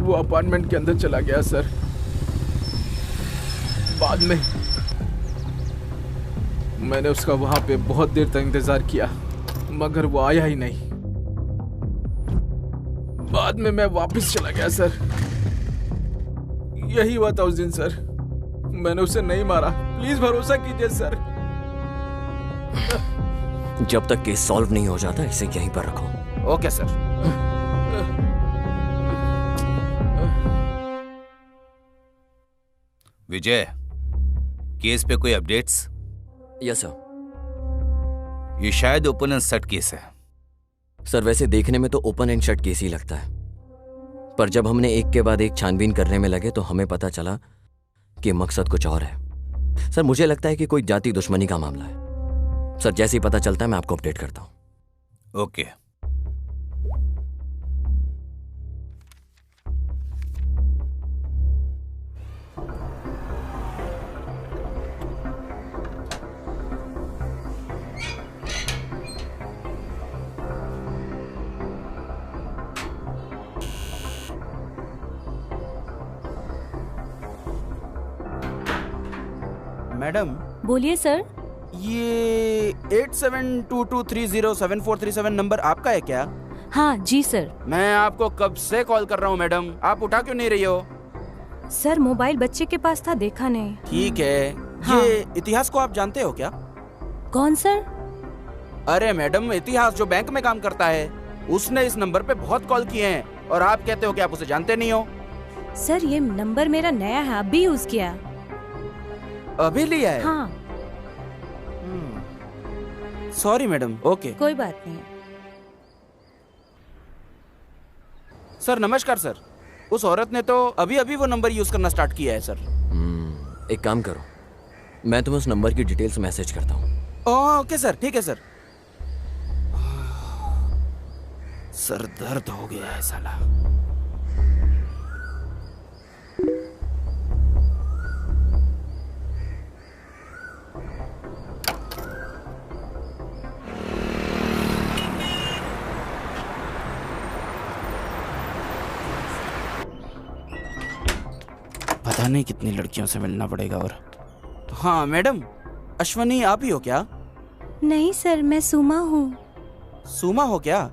वो अपार्टमेंट के अंदर चला गया सर। बाद में मैंने उसका वहां पे बहुत देर तक इंतजार किया, मगर वो आया ही नहीं। बाद में मैं वापस चला गया सर। यही हुआ था उस दिन सर। मैंने उसे नहीं मारा, प्लीज भरोसा कीजिए सर। जब तक केस सॉल्व नहीं हो जाता इसे यहीं पर रखो। Okay sir. विजय, केस पे कोई अपडेट्स? Yes sir. ये शायद ओपन एंड शट केस है। सर, वैसे देखने में तो ओपन एंड शट केस ही लगता है, पर जब हमने एक के बाद एक छानबीन करने में लगे तो हमें पता चला कि मकसद कुछ और है। सर, मुझे लगता है कि कोई जाति दुश्मनी का मामला है। सर, जैसे ही पता चलता है मैं आपको अपडेट करता हूं। ओके। मैडम। बोलिए सर। ये 8722307437 नंबर आपका है क्या? हाँ जी सर। मैं आपको कब से कॉल कर रहा हूँ मैडम, आप उठा क्यों नहीं रही हो? सर, मोबाइल बच्चे के पास था, देखा नहीं। ठीक है। हाँ। ये इतिहास को आप जानते हो क्या? कौन सर? अरे मैडम, इतिहास जो बैंक में काम करता है, उसने इस नंबर पे बहुत कॉल किए हैं और आप कहते हो कि आप उसे जानते नहीं हो। सर, ये नंबर मेरा नया है, अभी यूज किया। अभी लिया है? हाँ। Sorry madam. ओके, कोई बात नहीं। सर नमस्कार सर। उस औरत ने तो अभी अभी वो नंबर यूज करना स्टार्ट किया है सर। एक काम करो, मैं तुम्हें उस नंबर की डिटेल्स मैसेज करता हूँ। ओके सर, ठीक है सर। सर दर्द हो गया है साला। पता नहीं कितनी लड़कियों से मिलना पड़ेगा। और हाँ मैडम, अश्वनी आप ही हो क्या? नहीं सर, मैं सुमा हूँ। सुमा हो क्या?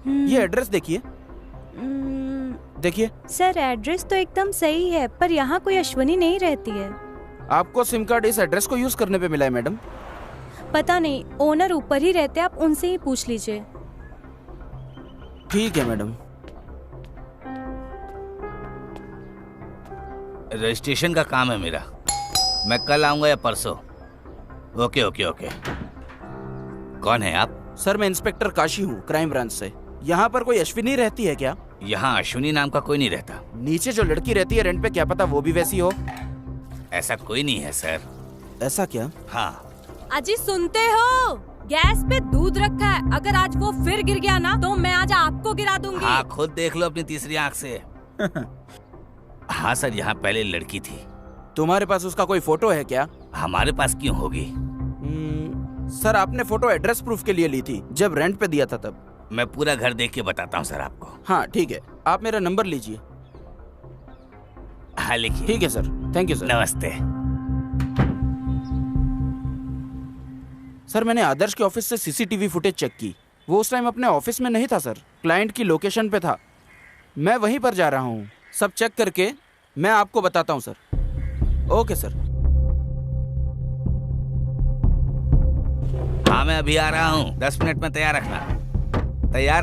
ये एड्रेस देखिए। देखिए सर, एड्रेस तो एकदम सही है, पर यहाँ कोई अश्वनी नहीं रहती है। आपको सिम कार्ड इस एड्रेस को यूज करने पे मिला है मैडम? पता नहीं, ओनर ऊपर ही रहते, आप उनसे ही पूछ लीजिए। ठीक है मैडम। रजिस्ट्रेशन का काम है मेरा, मैं कल आऊंगा या परसों। Okay okay okay. कौन है आप? सर मैं इंस्पेक्टर काशी हूँ, क्राइम ब्रांच से। यहाँ पर कोई अश्विनी रहती है क्या? यहाँ अश्विनी नाम का कोई नहीं रहता। नीचे जो लड़की रहती है रेंट पे, क्या पता वो भी वैसी हो? ऐसा कोई नहीं है सर। ऐसा क्या? हाँ। अजी सुनते हो? गैस पे दूध रखा है, अगर आज वो फिर गिर गया ना तो मैं आज आपको गिरा दूंगी। हाँ, खुद देख लो अपनी तीसरी आंख से। हाँ सर, यहाँ पहले लड़की थी। तुम्हारे पास उसका कोई फोटो है क्या? हमारे पास क्यों होगी? सर आपने फोटो एड्रेस प्रूफ के लिए ली थी, जब रेंट पे दिया था तब। मैं पूरा घर देख के बताता हूँ सर आपको। हाँ ठीक है, आप मेरा नंबर लीजिए। हाँ लिखिए। ठीक है सर, थैंक यू सर। नमस्ते। सर मैंने आदर्श के ऑफिस से सीसीटीवी फुटेज चेक की, वो उस टाइम अपने ऑफिस में नहीं था सर, क्लाइंट की लोकेशन पे था। मैं वहीं पर जा रहा हूँ, सब चेक करके मैं आपको बताता हूँ सर। Okay sir. हाँ मैं अभी आ रहा हूँ, 10 मिनट में तैयार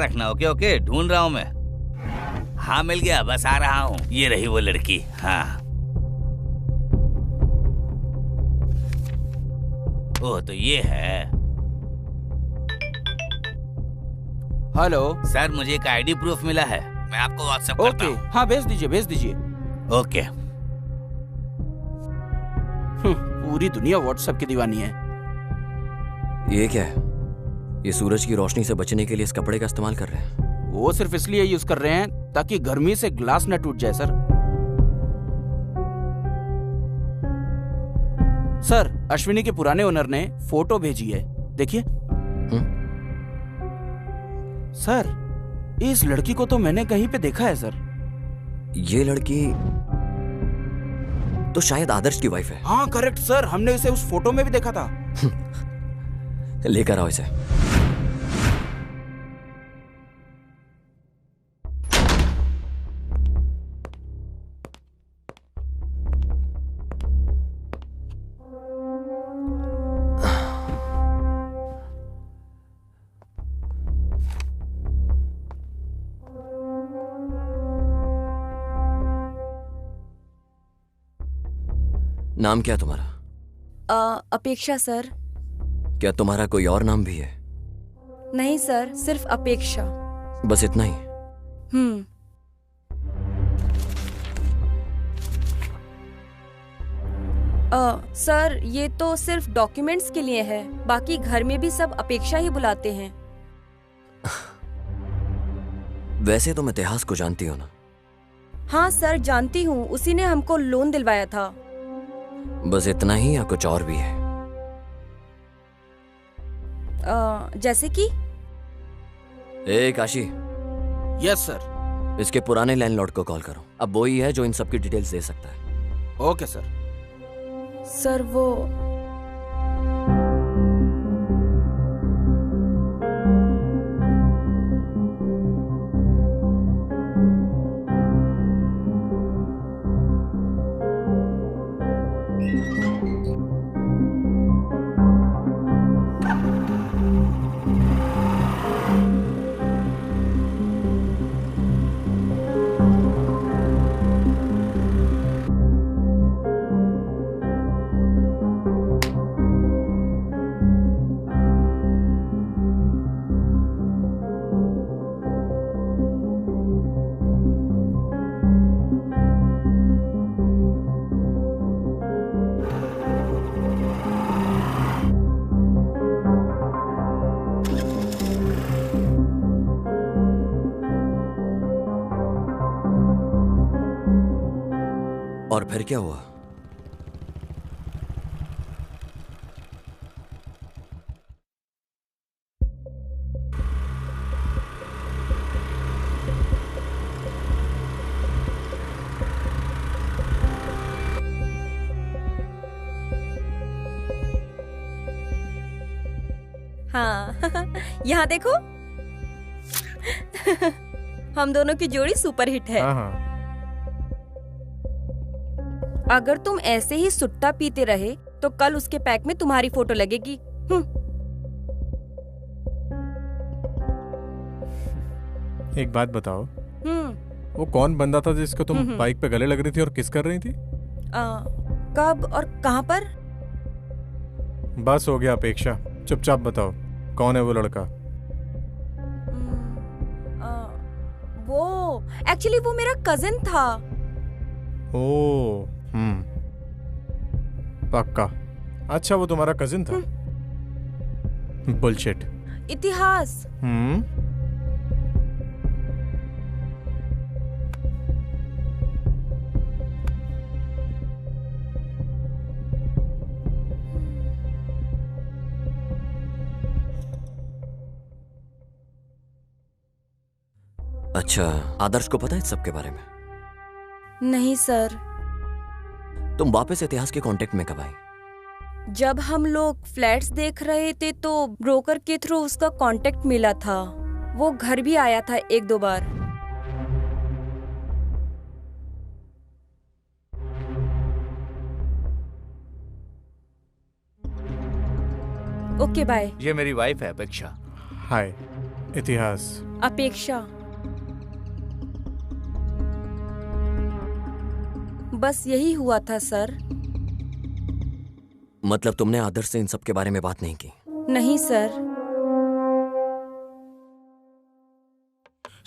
रखना। ओके ओके, ढूंढ रहा हूँ मैं। हाँ मिल गया, बस आ रहा हूँ। ये रही वो लड़की। हाँ ओह, तो ये है। हेलो सर, मुझे एक आईडी प्रूफ मिला है, मैं आपको व्हाट्सएप करता हूँ। हाँ भेज दीजिए। ओके। पूरी दुनिया व्हाट्सएप की दीवानी है। ये क्या है? ये सूरज की रोशनी से बचने के लिए इस कपड़े का इस्तेमाल कर रहे हैं। वो सिर्फ इसलिए यूज कर रहे हैं ताकि गर्मी से ग्लास न टूट जाए सर। सर अश्विनी के पुराने ओनर ने फोटो भेजी है, देखिए। सर इस लड़की को तो मैंने कहीं पे देखा है सर। ये लड़की तो शायद आदर्श की वाइफ है। हाँ करेक्ट सर, हमने इसे उस फोटो में भी देखा था। लेकर आओ इसे। नाम क्या तुम्हारा? अपेक्षा सर। क्या तुम्हारा कोई और नाम भी है? नहीं सर, सिर्फ अपेक्षा। बस इतना ही? सर ये तो सिर्फ डॉक्यूमेंट्स के लिए है, बाकी घर में भी सब अपेक्षा ही बुलाते हैं। वैसे तुम इतिहास को जानती हो ना? हाँ सर जानती हूँ, उसी ने हमको लोन दिलवाया था। बस इतना ही या कुछ और भी है? जैसे कि? ए काशी। Yes sir. इसके पुराने लैंडलॉर्ड को कॉल करो, अब वो ही है जो इन सब की डिटेल्स दे सकता है। Okay sir. सर वो और फिर क्या हुआ? हाँ यहाँ देखो हम दोनों की जोड़ी सुपर हिट है। हाँ हाँ। अगर तुम ऐसे ही सुट्टा पीते रहे तो कल उसके पैक में तुम्हारी फोटो लगेगी। एक बात बताओ, वो कौन बंदा था जिसको तुम बाइक पे गले लग रही थी और किस कर रही थी? कब और कहाँ पर? बस हो गया अपेक्षा, चुपचाप बताओ कौन है वो लड़का? वो एक्चुअली वो मेरा कजिन था। ओ, पक्का। अच्छा, वो तुम्हारा कजिन था? बुलशिट। इतिहास। अच्छा, आदर्श को पता है सबके बारे में? नहीं सर। तुम वापस इतिहास के कांटेक्ट में कब आई? जब हम लोग फ्लैट्स देख रहे थे तो ब्रोकर के थ्रू उसका कांटेक्ट मिला था। वो घर भी आया था 1-2 बार। Okay bye. ये मेरी वाइफ है अपेक्षा। हाय इतिहास। अपेक्षा। बस यही हुआ था सर। मतलब तुमने आदर्श से इन सब के बारे में बात नहीं की? नहीं सर।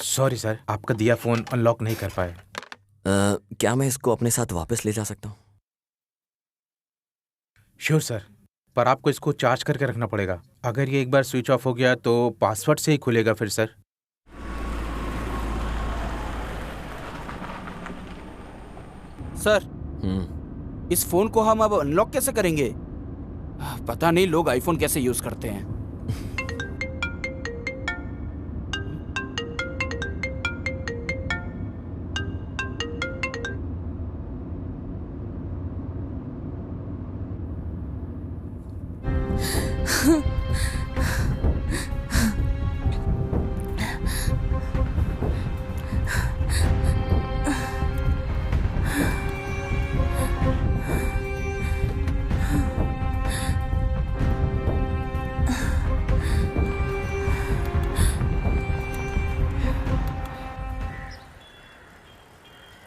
सॉरी सर, आपका दिया फोन अनलॉक नहीं कर पाए। क्या मैं इसको अपने साथ वापस ले जा सकता हूँ? श्योर सर, पर आपको इसको चार्ज करके रखना पड़ेगा। अगर ये एक बार स्विच ऑफ हो गया तो पासवर्ड से ही खुलेगा फिर सर। सर, इस फोन को हम अब अनलॉक कैसे करेंगे? पता नहीं लोग आईफोन कैसे यूज करते हैं।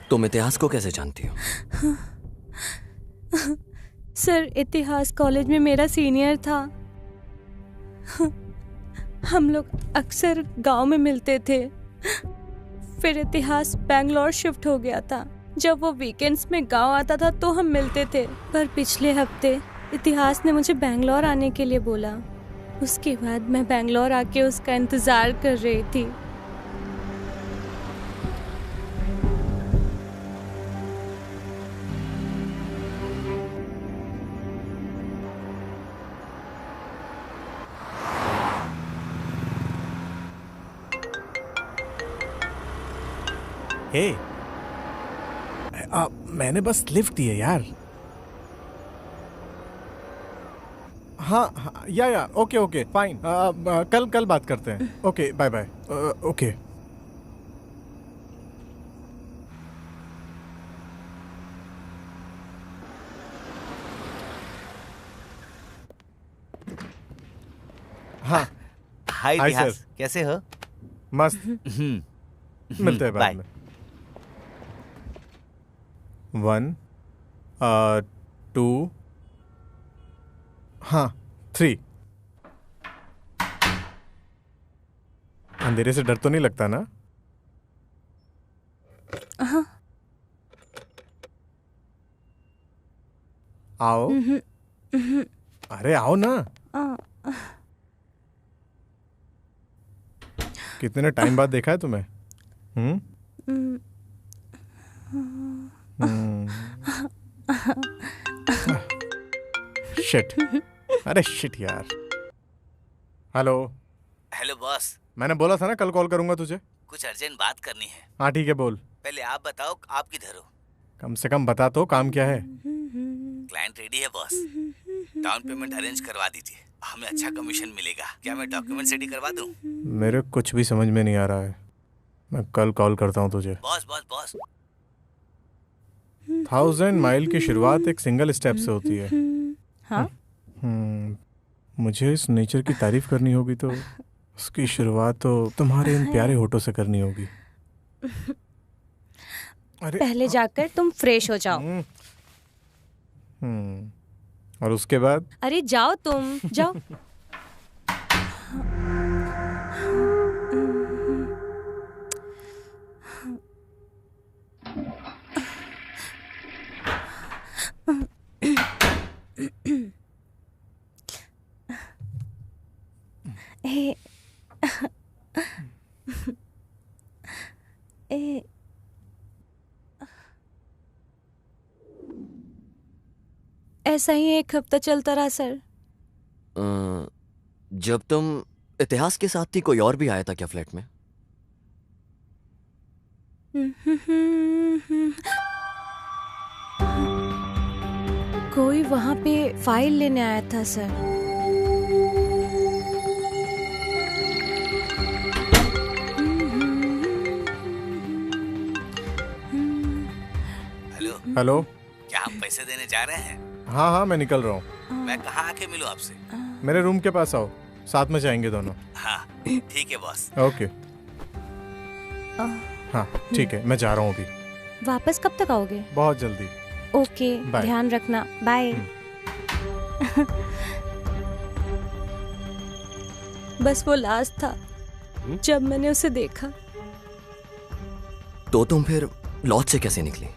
तुम इतिहास को कैसे जानती हो? सर, इतिहास कॉलेज में मेरा सीनियर था। हम लोग अक्सर गांव में मिलते थे। फिर इतिहास बैंगलोर शिफ्ट हो गया था। जब वो वीकेंड्स में गांव आता था तो हम मिलते थे। पर पिछले हफ्ते इतिहास ने मुझे बैंगलोर आने के लिए बोला। उसके बाद मैं बैंगलोर आके उसका इंतजार कर रही थी। हे, मैंने बस लिफ्ट दी है यार। हाँ, या ओके फाइन। कल बात करते हैं। Okay bye bye. ओके। हाँ हाय इतिहास, कैसे हो? मस्त। मिलते हैं बाद में। 1 2 हाँ 3। अंधेरे से डर तो नहीं लगता ना? हाँ। आओ। अरे आओ ना। कितने टाइम बाद देखा है तुम्हें? शिट। अरे शिट यार। हेलो। Hello boss. मैंने बोला था ना कल कॉल करूंगा तुझे। कुछ अर्जेंट बात करनी है। हाँ ठीक है, बोल। पहले आप बताओ, आप किधर हो? कम से कम बता तो काम क्या है। क्लाइंट रेडी है बॉस। डाउन पेमेंट अरेंज करवा दीजिए, हमें अच्छा कमीशन मिलेगा। क्या मैं डॉक्यूमेंट रेडी करवा दूं? मेरे कुछ भी समझ में नहीं आ रहा है। मैं कल कॉल करता हूँ तुझे। Boss boss boss. 1000 माइल की शुरुआत एक सिंगल स्टेप से होती है। हाँ? मुझे इस नेचर की तारीफ करनी होगी तो उसकी शुरुआत तो तुम्हारे इन प्यारे होठों से करनी होगी। पहले जाकर तुम फ्रेश हो जाओ। और उसके बाद? अरे जाओ तुम, जाओ। ऐसा ही 1 हफ्ता चलता रहा सर। जब तुम इतिहास के साथ थी कोई और भी आया था क्या फ्लैट में? कोई वहाँ पे फाइल लेने आया था सर। हेलो, क्या आप पैसे देने जा रहे हैं? हाँ, मैं निकल रहा हूँ। मैं कहाँ आके मिलूं आपसे? मेरे रूम के पास आओ, साथ में जाएंगे दोनों। हाँ ठीक है बॉस। ओके। हाँ ठीक है, मैं जा रहा हूँ अभी। वापस कब तक आओगे? बहुत जल्दी। ओके, ध्यान रखना, बाय। बस वो लास्ट था जब मैंने उसे देखा। तो तुम फिर लॉज से कैसे निकली?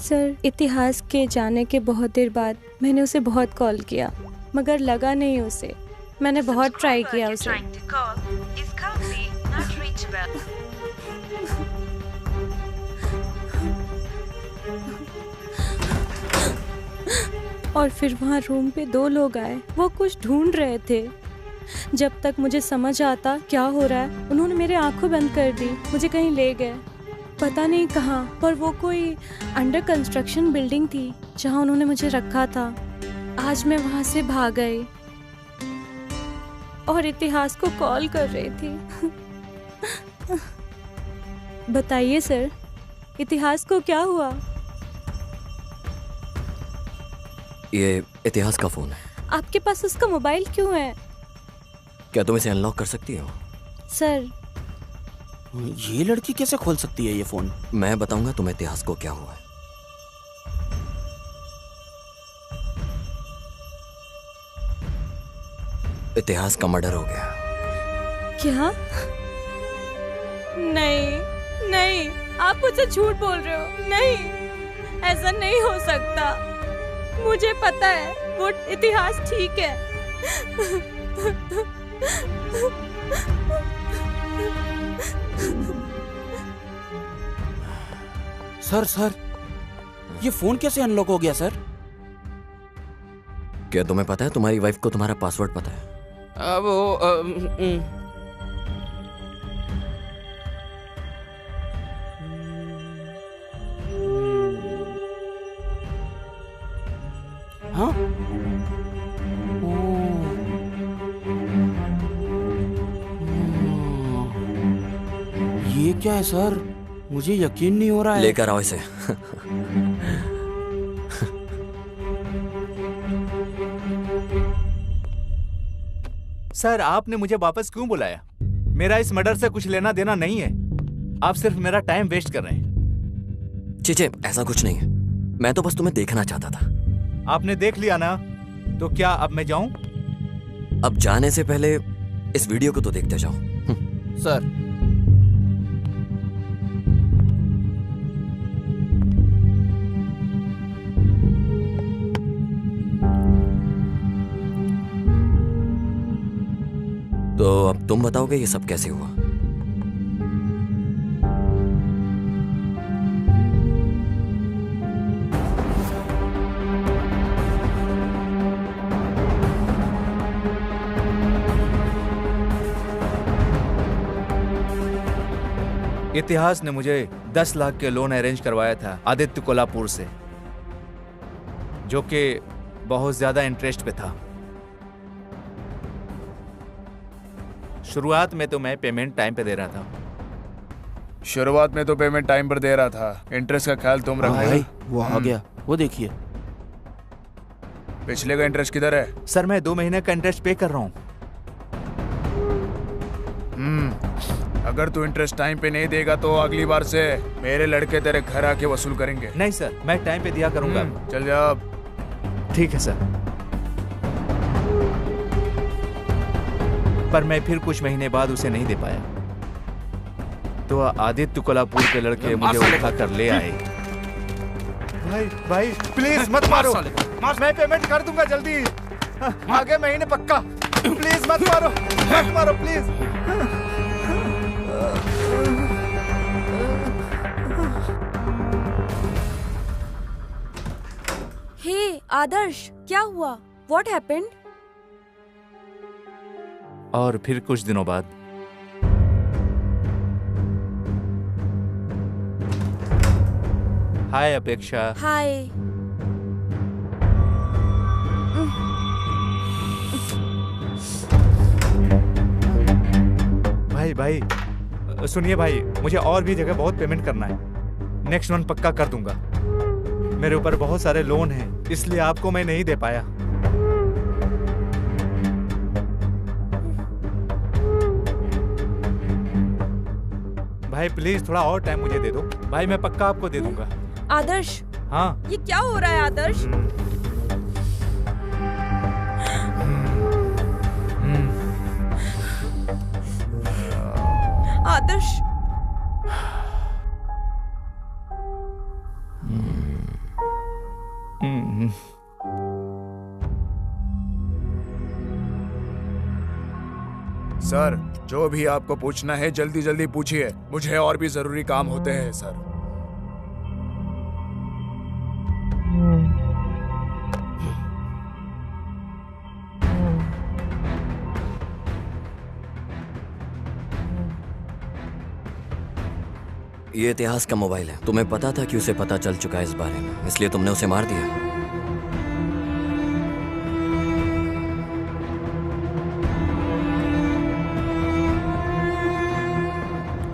सर, इतिहास के जाने के बहुत देर बाद मैंने उसे बहुत कॉल किया मगर लगा नहीं उसे। मैंने बहुत ट्राई किया उसे। और फिर वहाँ रूम पे 2 लोग आए। वो कुछ ढूंढ रहे थे। जब तक मुझे समझ आता क्या हो रहा है, उन्होंने मेरे आंखें बंद कर दी। मुझे कहीं ले गए, पता नहीं कहाँ, पर वो कोई अंडर कंस्ट्रक्शन बिल्डिंग थी जहाँ उन्होंने मुझे रखा था। आज मैं वहाँ से भाग गई और इतिहास को कॉल कर रही थी। बताइए सर, इतिहास को क्या हुआ? ये इतिहास का फोन है। आपके पास उसका मोबाइल क्यों है? क्या तुम इसे अनलॉक कर सकती हो? सर, ये लड़की कैसे खोल सकती है ये फोन? मैं बताऊंगा तुम्हें इतिहास को क्या हुआ है। इतिहास का मर्डर हो गया। क्या? नहीं नहीं, आप मुझसे झूठ बोल रहे हो। नहीं, ऐसा नहीं हो सकता। मुझे पता है वो इतिहास ठीक है। सर, ये फोन कैसे अनलॉक हो गया सर? क्या तुम्हें पता है तुम्हारी वाइफ को तुम्हारा पासवर्ड पता है? हाँ? ये क्या है सर? मुझे यकीन नहीं हो रहा है। लेकर आओ इसे। सर, आपने मुझे वापस क्यों बुलाया? मेरा इस मर्डर से कुछ लेना देना नहीं है। आप सिर्फ मेरा टाइम वेस्ट कर रहे हैं। चीचे, ऐसा कुछ नहीं है। मैं तो बस तुम्हें देखना चाहता था। आपने देख लिया ना, तो क्या अब मैं जाऊं? अब जाने से पहले इस वीडियो को तो देखते जाओ। सर, तो अब तुम बताओगे ये सब कैसे हुआ? इतिहास ने मुझे 10 लाख के लोन अरेंज करवाया था आदित्य कोल्हापुर से, जो कि बहुत ज्यादा इंटरेस्ट पे था। शुरुआत में तो मैं पेमेंट टाइम पे दे रहा था, शुरुआत में तो पेमेंट टाइम पर दे रहा था, इंटरेस्ट का ख्याल तुम रखो। भाई वो आ गया, वो देखिए। पिछले का इंटरेस्ट किधर है? सर मैं 2 महीने का इंटरेस्ट पे कर रहा हूँ। अगर तू इंटरेस्ट टाइम पे नहीं देगा तो अगली बार से मेरे लड़के तेरे घर आके वसूल करेंगे। नहीं सर, मैं टाइम पे दिया करूंगा। चल जा। ठीक है सर। पर मैं फिर कुछ महीने बाद उसे नहीं दे पाया, तो आदित्य कोल्हापुर के लड़के मुझे उठा कर ले आए। भाई भाई प्लीज मत मारो, मैं पेमेंट कर दूंगा जल्दी, आगे महीने पक्का। प्लीज मत मारो प्लीज। हे आदर्श, क्या हुआ? What happened? और फिर कुछ दिनों बाद हाय अपेक्षा। हाय। भाई सुनिए भाई, मुझे और भी जगह बहुत पेमेंट करना है। नेक्स्ट मंथ पक्का कर दूंगा। मेरे ऊपर बहुत सारे लोन हैं, इसलिए आपको मैं नहीं दे पाया। भाई प्लीज थोड़ा और टाइम मुझे दे दो भाई, मैं पक्का आपको दे दूंगा। आदर्श, हाँ ये क्या हो रहा है आदर्श? आदर्श, सर जो भी आपको पूछना है जल्दी जल्दी पूछिए, मुझे और भी जरूरी काम होते हैं सर। ये इतिहास का मोबाइल है। तुम्हें पता था कि उसे पता चल चुका है इस बारे में, इसलिए तुमने उसे मार दिया।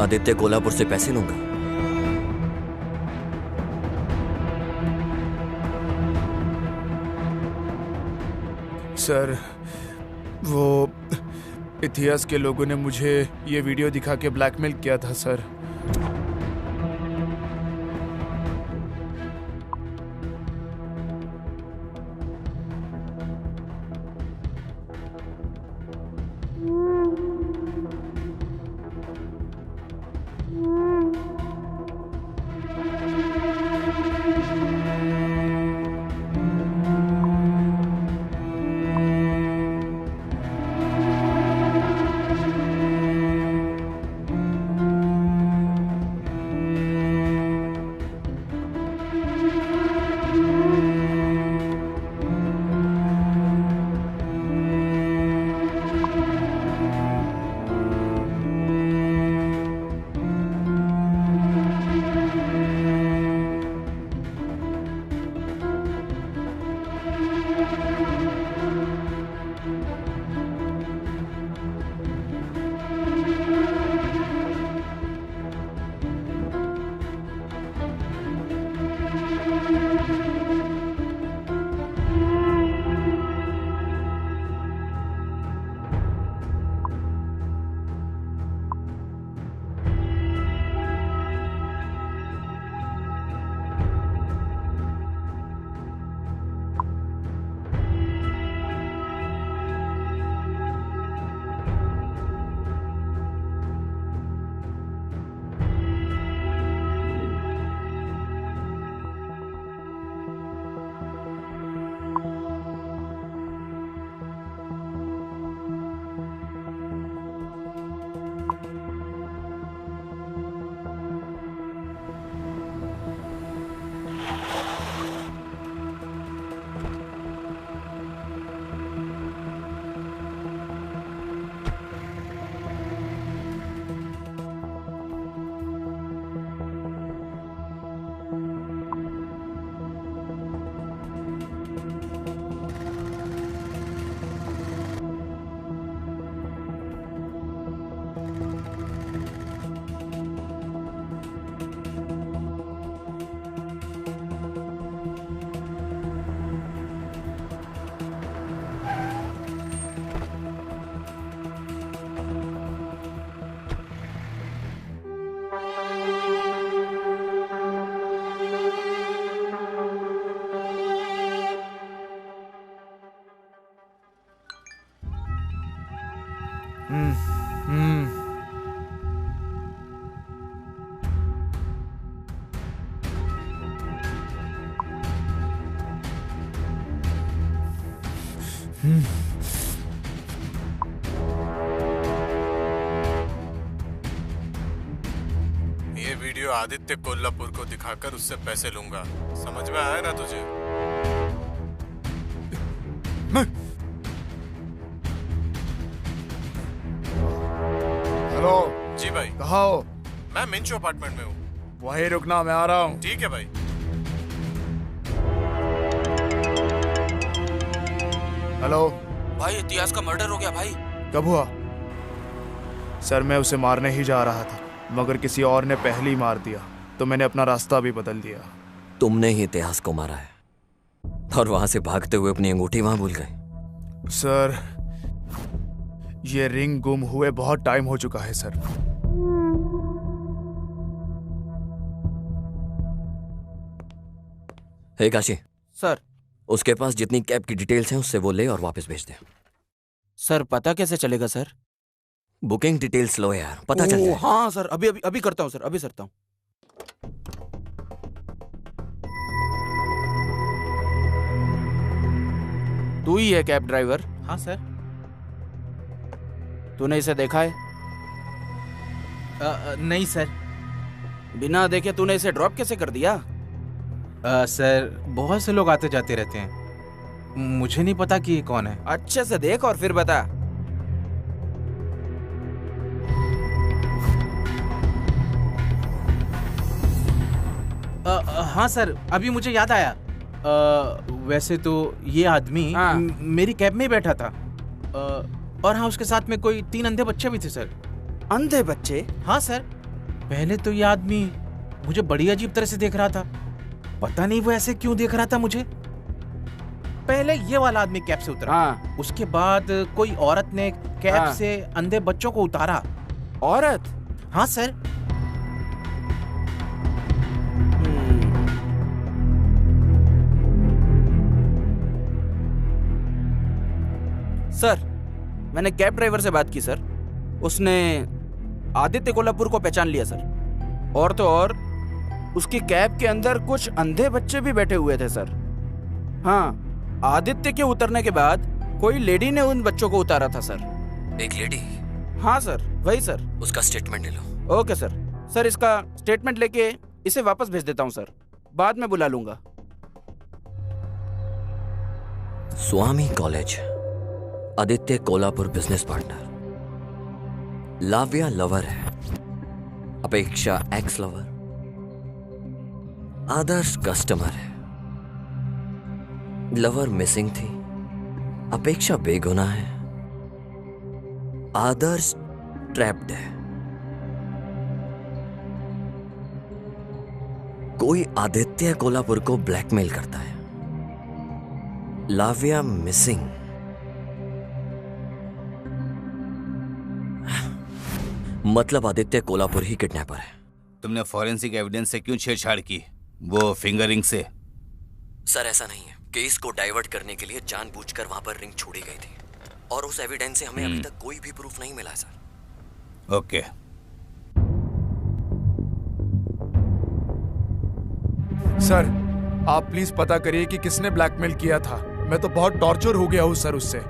आदित्य कोल्हापुर से पैसे लूंगा। सर वो इतिहास के लोगों ने मुझे ये वीडियो दिखा के ब्लैकमेल किया था सर। ये वीडियो आदित्य कोल्हापुर को दिखाकर उससे पैसे लूंगा, समझ में आया ना तुझे? हेलो जी भाई। कहाँ हो? मैं मिंचो अपार्टमेंट में हूँ। वहीं रुकना, मैं आ रहा हूँ। ठीक है भाई। हेलो भाई इतिहास का मर्डर हो गया भाई। कब हुआ? सर मैं उसे मारने ही जा रहा था, मगर किसी और ने पहले ही मार दिया, तो मैंने अपना रास्ता भी बदल दिया। तुमने ही इतिहास को मारा है और वहां से भागते हुए अपनी अंगूठी वहां भूल गए। सर ये रिंग गुम हुए बहुत टाइम हो चुका है सर। हे काशी सर, उसके पास जितनी कैब की डिटेल्स हैं उससे वो ले और वापस भेज दे। सर पता कैसे चलेगा सर? बुकिंग डिटेल्स लो यार, पता चल जाए। हाँ सर, अभी अभी अभी करता हूँ सर, अभी करता हूँ। तू ही है कैब ड्राइवर? हाँ सर। तूने इसे देखा है? नहीं सर। बिना देखे तूने इसे ड्रॉप कैसे कर दिया? सर बहुत से लोग आते जाते रहते हैं, मुझे नहीं पता कि ये कौन है। अच्छे से देख और फिर बता। हाँ सर, अभी मुझे याद आया। वैसे तो ये आदमी मेरी कैब में ही बैठा था, और हाँ उसके साथ में कोई 3 अंधे बच्चे भी थे सर। अंधे बच्चे? हाँ सर। पहले तो ये आदमी मुझे बड़ी अजीब तरह से देख रहा था, पता नहीं वो ऐसे क्यों देख रहा था मुझे। पहले ये वाला आदमी कैब से उतरा, उसके बाद कोई औरत ने कैब से अंधे बच्चों को उतारा। औरत? हाँ सर। सर मैंने कैब ड्राइवर से बात की सर, उसने आदित्य कोल्हापुर को पहचान लिया सर। और तो और उसकी कैब के अंदर कुछ अंधे बच्चे भी बैठे हुए थे सर। हाँ, आदित्य के उतरने के बाद कोई लेडी ने उन बच्चों को उतारा था सर। एक लेडी? हाँ सर, वही सर। उसका स्टेटमेंट ले लो। Okay sir. सर इसका स्टेटमेंट लेके इसे वापस भेज देता हूँ सर, बाद में बुला लूंगा। Swami college, Aditya Kolhapur business partner, Lavya lover है, Apeksha ex lover, Adarsh customer है, लवर मिसिंग थी, अपेक्षा बेगुनाह है, आदर्श ट्रैप्ड है, कोई आदित्य कोल्हापुर को ब्लैकमेल करता है, लाव्या मिसिंग, मतलब आदित्य कोल्हापुर ही किडनैपर है। तुमने फॉरेंसिक एविडेंस से क्यों छेड़छाड़ की? वो फिंगरिंग से? सर ऐसा नहीं है, केस को डाइवर्ट करने के लिए जानबूझकर वहां पर रिंग छोड़ी गई थी और उस एविडेंस से हमें अभी तक कोई भी प्रूफ नहीं मिला सर। ओके। सर आप प्लीज पता करिए कि किसने ब्लैकमेल किया था। मैं तो बहुत टॉर्चर हो गया हूँ सर उससे।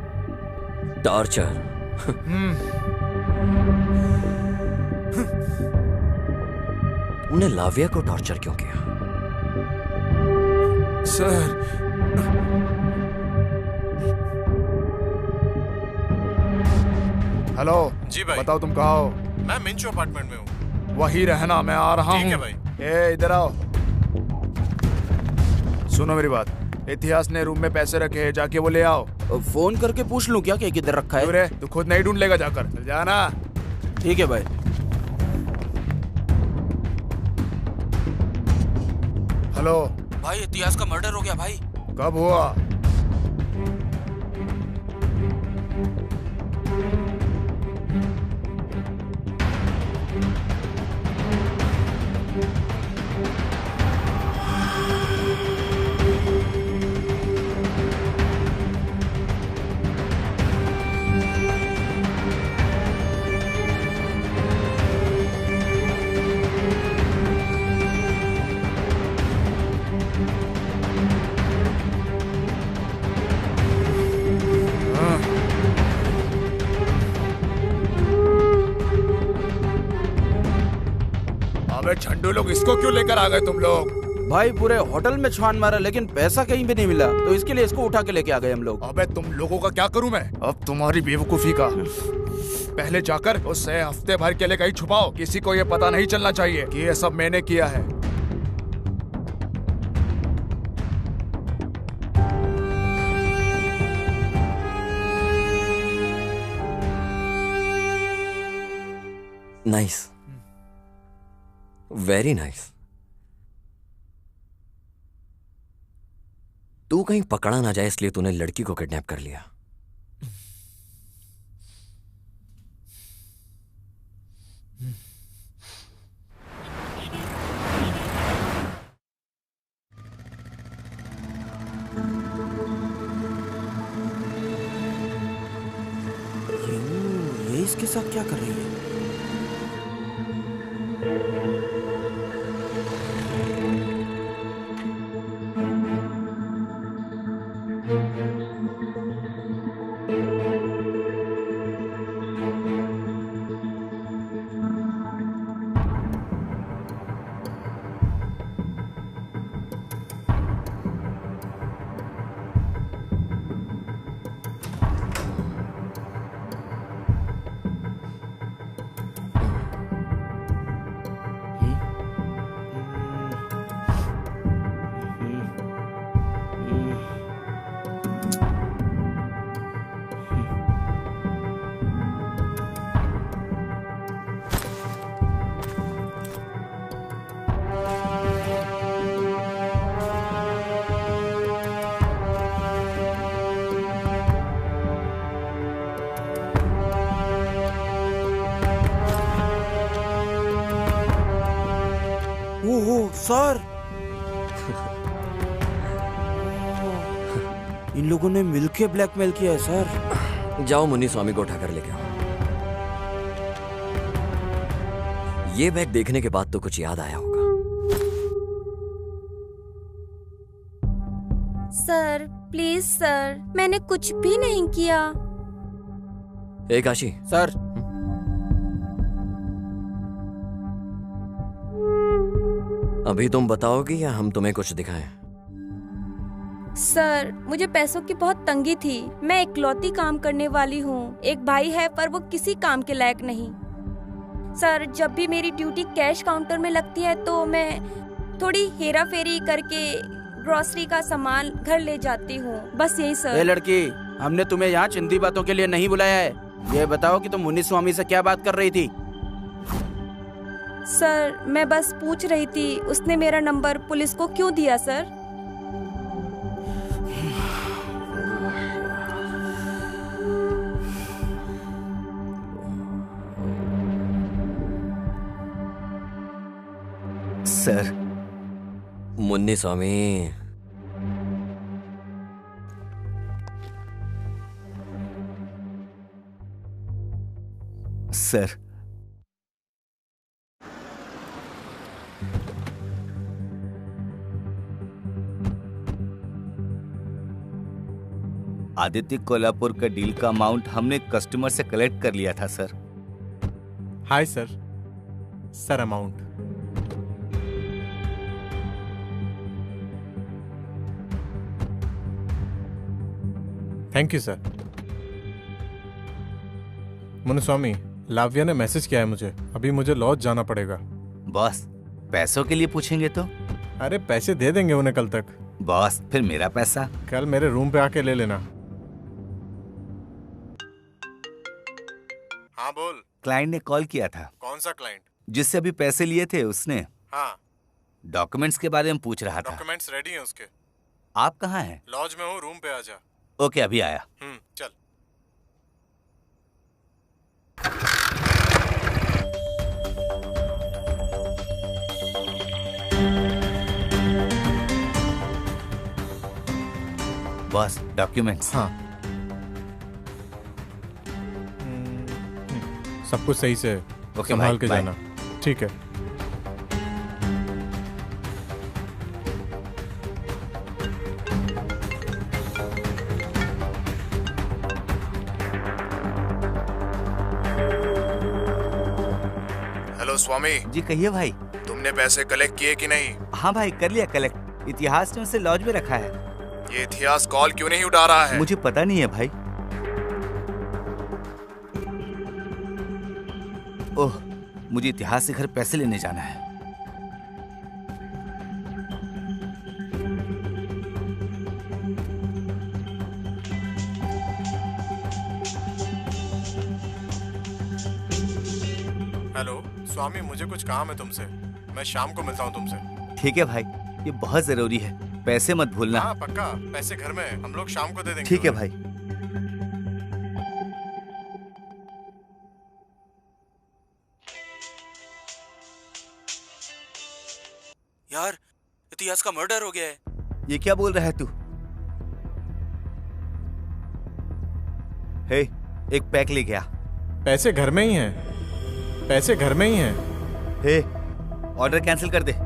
टॉर्चर? तुमने लाव्या को टॉर्चर क्यों किया? सर हेलो जी भाई। बताओ तुम कहाँ हो? मैं मिंचो अपार्टमेंट में हूँ। वहीं रहना, मैं आ रहा हूँ। ठीक है भाई। ए इधर आओ, सुनो मेरी बात। इतिहास ने रूम में पैसे रखे हैं, जाके वो ले आओ। फोन करके पूछ लूं क्या कि किधर रखा है? तू खुद नहीं ढूंढ लेगा, जाकर चल जाना। ठीक है भाई। हेलो भाई इतिहास का मर्डर हो गया भाई। कब हुआ? बोलू लोग, इसको क्यों लेकर आ गए तुम लोग? भाई पूरे होटल में छान मारा लेकिन पैसा कहीं भी नहीं मिला, तो इसके लिए इसको उठा के लेके आ गए हम लोग। अबे तुम लोगों का क्या करूं मैं? अब तुम्हारी बेवकूफी का। पहले जाकर उसे हफ्ते भर के लिए कहीं छुपाओ, किसी को ये पता नहीं चलना चाहिए कि ये सब मैंने किया है। Nice, very nice. तू कहीं पकड़ा ना जाए इसलिए तूने लड़की को किडनैप कर लिया। ये इसके साथ क्या कर रही है? ओहो सर, इन लोगों ने मिलके ब्लैकमेल किया है सर। जाओ मुन्नी स्वामी को उठाकर लेके आओ। ये बैग देखने के बाद तो कुछ याद आया होगा। सर प्लीज सर, मैंने कुछ भी नहीं किया। ए काशी। सर अभी तुम बताओगी या हम तुम्हें कुछ दिखाएं? सर मुझे पैसों की बहुत तंगी थी। मैं इकलौती काम करने वाली हूँ। एक भाई है पर वो किसी काम के लायक नहीं। सर जब भी मेरी ड्यूटी कैश काउंटर में लगती है तो मैं थोड़ी हेरा फेरी करके ग्रोसरी का सामान घर ले जाती हूँ, बस यही सर। ए लड़की, हमने तुम्हें यहाँ चिंदी बातों के लिए नहीं बुलाया है। ये बताओ कि तुम मुन्नी स्वामी से क्या बात कर रही थी? सर मैं बस पूछ रही थी उसने मेरा नंबर पुलिस को क्यों दिया सर? सर मुन्नी स्वामी, सर आदित्य कोल्हापुर का डील का अमाउंट हमने कस्टमर से कलेक्ट कर लिया था sir. Hi sir. Sir amount thank you sir. Munuswamy, Lavya ने मैसेज किया है मुझे। अभी मुझे लॉज जाना पड़ेगा। बॉस पैसों के लिए पूछेंगे तो? अरे पैसे दे देंगे उन्हें कल तक। बॉस फिर मेरा पैसा? कल मेरे रूम पे आके ले लेना। हाँ बोल। क्लाइंट ने कॉल किया था। कौन सा क्लाइंट? जिससे अभी पैसे लिए थे उसने। हाँ। डॉक्यूमेंट्स के बारे में पूछ रहा था। डॉक्यूमेंट्स रेडी हैं उसके। आप कहाँ हैं? लॉज में हूँ, रूम पे आ जा। ओके अभी आया। चल। Boss documents. हाँ सब कुछ सही से संभाल के जाना। ठीक है। हेलो स्वामी। जी कहिए भाई। तुम हमने पैसे कलेक्ट किए कि नहीं? हाँ भाई, कर लिया कलेक्ट। इतिहास ने उसे लॉज में रखा है। ये इतिहास कॉल क्यों नहीं उठा रहा है? मुझे पता नहीं है भाई। ओह, मुझे इतिहास से घर पैसे लेने जाना है। हेलो स्वामी, मुझे कुछ काम है तुमसे। मैं शाम को मिलता हूँ तुमसे। ठीक है भाई, ये बहुत जरूरी है। पैसे मत भूलना। हाँ पक्का, पैसे घर में हम लोग शाम को दे देंगे। ठीक है भाई। यार, इतिहास का मर्डर हो गया है। ये क्या बोल रहा है तू? हे, एक पैक ले गया। पैसे घर में ही हैं। पैसे घर में ही हैं। हे, ऑर्डर कैंसिल कर दे।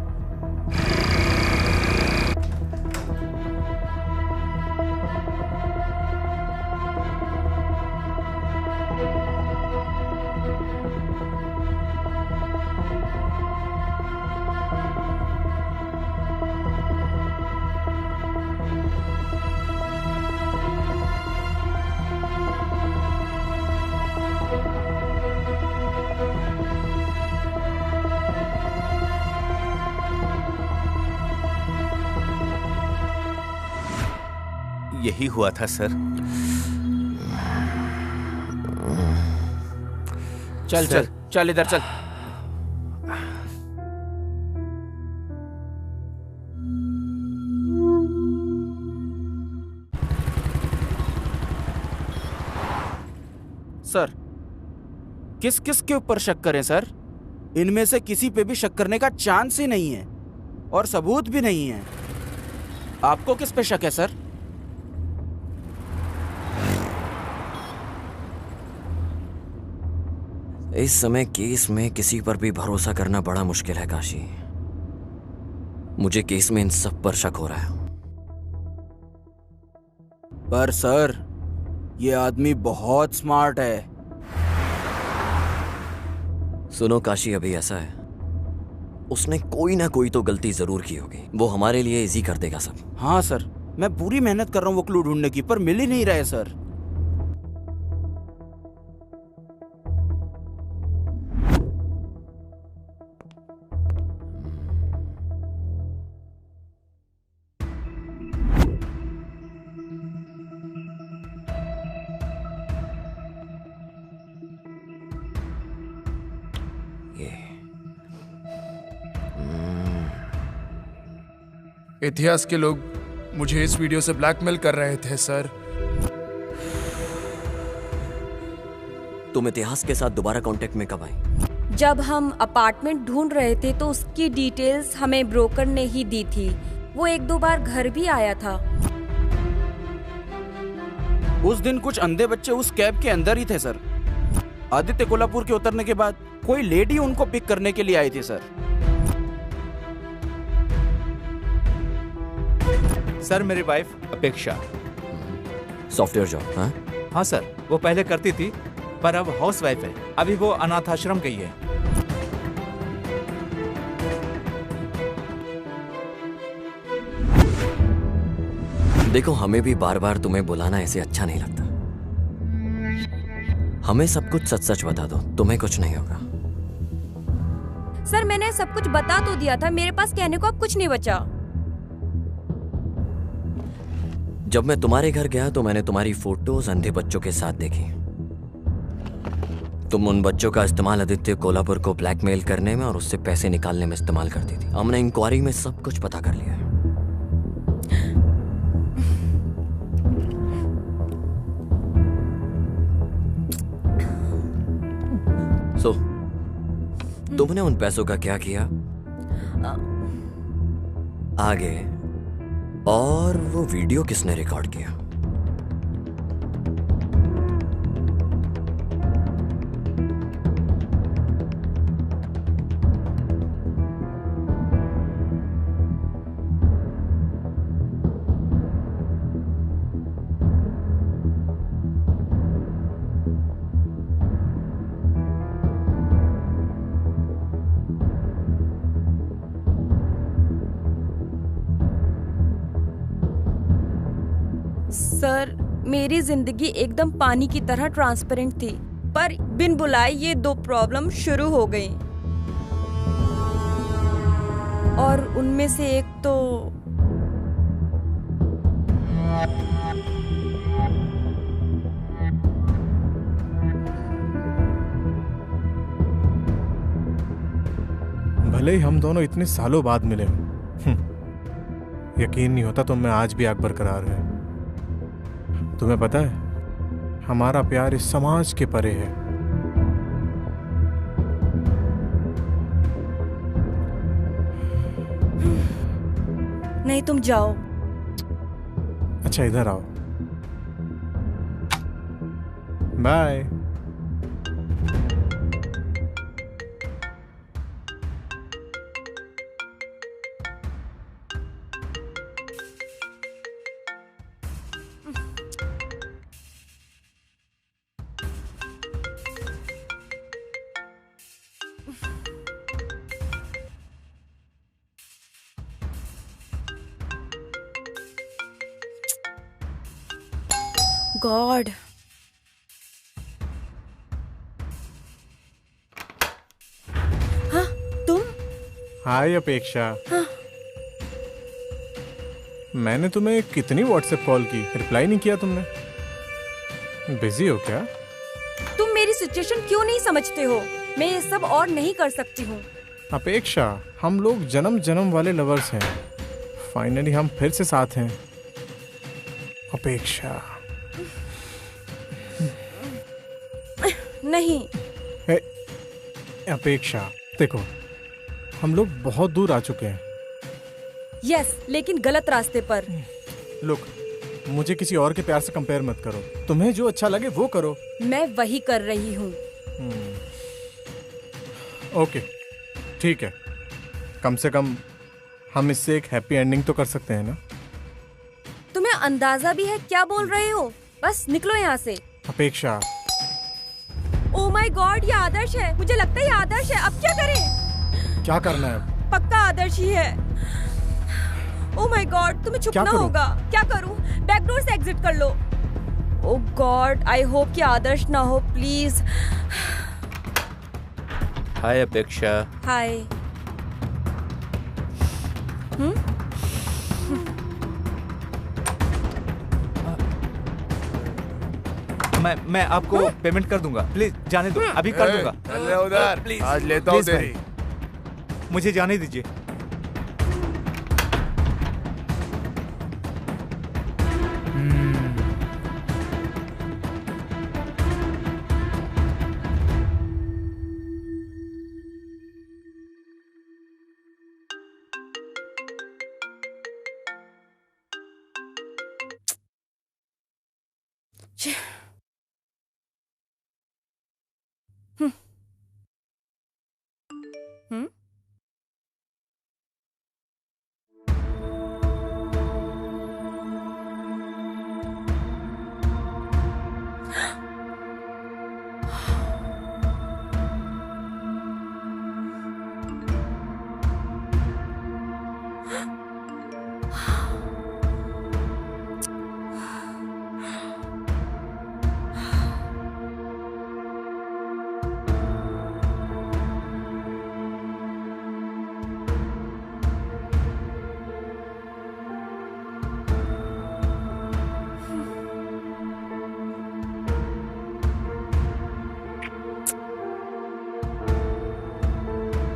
यही हुआ था सर। चल चल चल, इधर चल। सर, किस किस के ऊपर शक करें सर? इनमें से किसी पे भी शक करने का चांस ही नहीं है और सबूत भी नहीं है। आपको किस पे शक है सर? इस समय केस में किसी पर भी भरोसा करना बड़ा मुश्किल है काशी। मुझे केस में इन सब पर शक हो रहा है। पर सर, ये आदमी बहुत स्मार्ट है। सुनो काशी, अभी ऐसा है, उसने कोई ना कोई तो गलती जरूर की होगी। वो हमारे लिए इजी कर देगा सब। हाँ सर, मैं पूरी मेहनत कर रहा हूँ वो क्लू ढूंढने की, पर मिल ही नहीं रहे सर। इतिहास के लोग मुझे इस वीडियो से ब्लैकमेल कर रहे थे सर। तुम इतिहास के साथ दोबारा कांटेक्ट में कब आई? जब हम अपार्टमेंट ढूंढ रहे थे तो उसकी डिटेल्स हमें ब्रोकर ने ही दी थी। वो एक दो बार घर भी आया था। उस दिन कुछ अंधे बच्चे उस कैब के अंदर ही थे सर। आदित्य कोल्हापुर के उतरने के बाद कोई लेडी उनको पिक करने के लिए आई थी सर। सर, मेरी वाइफ अपेक्षा सॉफ्टवेयर जॉब। हाँ हाँ सर, वो पहले करती थी पर अब हाउस वाइफ है। अभी वो अनाथ आश्रम गई है। देखो, हमें भी बार बार तुम्हें बुलाना ऐसे अच्छा नहीं लगता। हमें सब कुछ सच सच बता दो, तुम्हें कुछ नहीं होगा। सर, मैंने सब कुछ बता तो दिया था। मेरे पास कहने को अब कुछ नहीं बचा। जब मैं तुम्हारे घर गया तो मैंने तुम्हारी फोटोज अंधे बच्चों के साथ देखी। तुम उन बच्चों का इस्तेमाल आदित्य कोल्हापुर को ब्लैकमेल करने में और उससे पैसे निकालने में इस्तेमाल करती थी। हमने इंक्वायरी में सब कुछ पता कर लिया है। तुमने उन पैसों का क्या किया आगे, और वो वीडियो किसने रिकॉर्ड किया? सर, मेरी जिंदगी एकदम पानी की तरह ट्रांसपेरेंट थी, पर बिन बुलाए ये 2 प्रॉब्लम शुरू हो गई। और उनमें से एक तो भले ही हम दोनों इतने सालों बाद मिले हों, यकीन नहीं होता तुम में आज भी आग बरकरार है। तुम्हें पता है, हमारा प्यार इस समाज के परे है। नहीं, तुम जाओ। अच्छा, इधर आओ। बाय। गॉड। हाँ, तुम? हाय अपेक्षा। हाँ। मैंने तुम्हें कितनी व्हाट्सएप कॉल की, रिप्लाई नहीं किया तुमने। बिजी हो क्या? तुम मेरी सिचुएशन क्यों नहीं समझते हो? मैं ये सब और नहीं कर सकती हूँ। अपेक्षा, हम लोग जन्म जन्म वाले लवर्स हैं। फाइनली हम फिर से साथ हैं। अपेक्षा। नहीं। अपेक्षा, देखो, हम लोग बहुत दूर आ चुके हैं। यस, लेकिन गलत रास्ते पर। लुक, मुझे किसी और के प्यार से कंपेयर मत करो। तुम्हें जो अच्छा लगे वो करो। मैं वही कर रही हूँ। ओके, ठीक है। कम से कम हम इससे एक हैप्पी एंडिंग तो कर सकते हैं ना? तुम्हें अंदाजा भी है क्या बोल रहे हो? बस निकलो यहाँ से। अपेक्षा। ओह माय गॉड, ये आदर्श है। मुझे लगता है ये आदर्श है। अब क्या करें? क्या करना है अब? पक्का आदर्श ही है। ओह माय गॉड, तुम्हें छुपना होगा। क्या करूं? बैकडोर से एग्जिट कर लो। ओह गॉड, आई होप कि आदर्श ना हो, प्लीज। हाय अपेक्षा। हाय। मैं आपको पेमेंट कर दूंगा। प्लीज जाने दो, अभी कर दूंगा। चल उधर, प्लीज आज लेता हूँ तेरी। मुझे जाने दीजिए।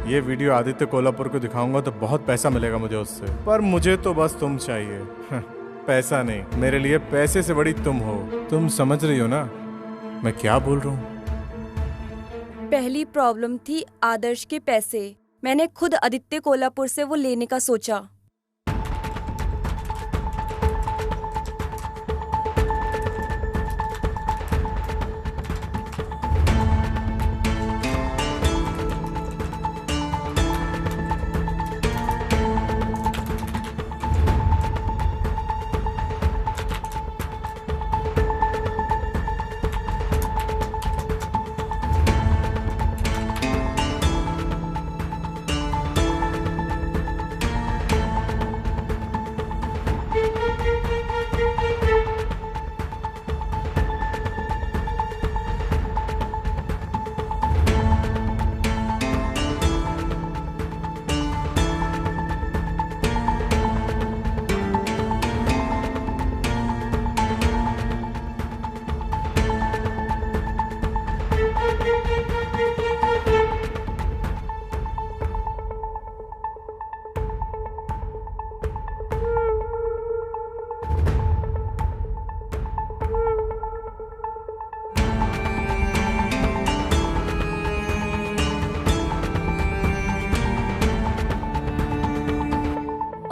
ये वीडियो आदित्य कोल्हापुर को दिखाऊंगा तो बहुत पैसा मिलेगा मुझे उससे, पर मुझे तो बस तुम चाहिए। पैसा नहीं, मेरे लिए पैसे से बड़ी तुम हो। तुम समझ रही हो ना मैं क्या बोल रहा हूँ? पहली प्रॉब्लम थी आदर्श के पैसे। मैंने खुद आदित्य कोल्हापुर से वो लेने का सोचा।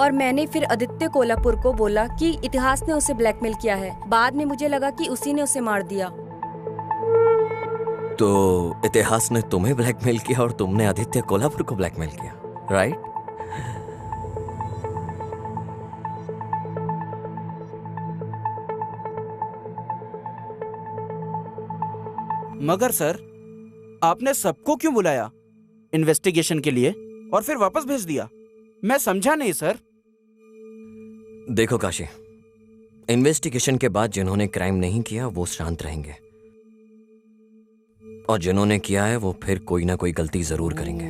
और मैंने फिर आदित्य कोल्हापुर को बोला कि इतिहास ने उसे ब्लैकमेल किया है। बाद में मुझे लगा कि उसी ने उसे मार दिया। तो इतिहास ने तुम्हें ब्लैकमेल किया और तुमने आदित्य कोल्हापुर को ब्लैकमेल किया, राइट? मगर सर, आपने सबको क्यों बुलाया इन्वेस्टिगेशन के लिए और फिर वापस भेज दिया? मैं समझा नहीं सर। देखो काशी, इन्वेस्टिगेशन के बाद जिन्होंने क्राइम नहीं किया वो शांत रहेंगे, और जिन्होंने किया है वो फिर कोई ना कोई गलती जरूर करेंगे,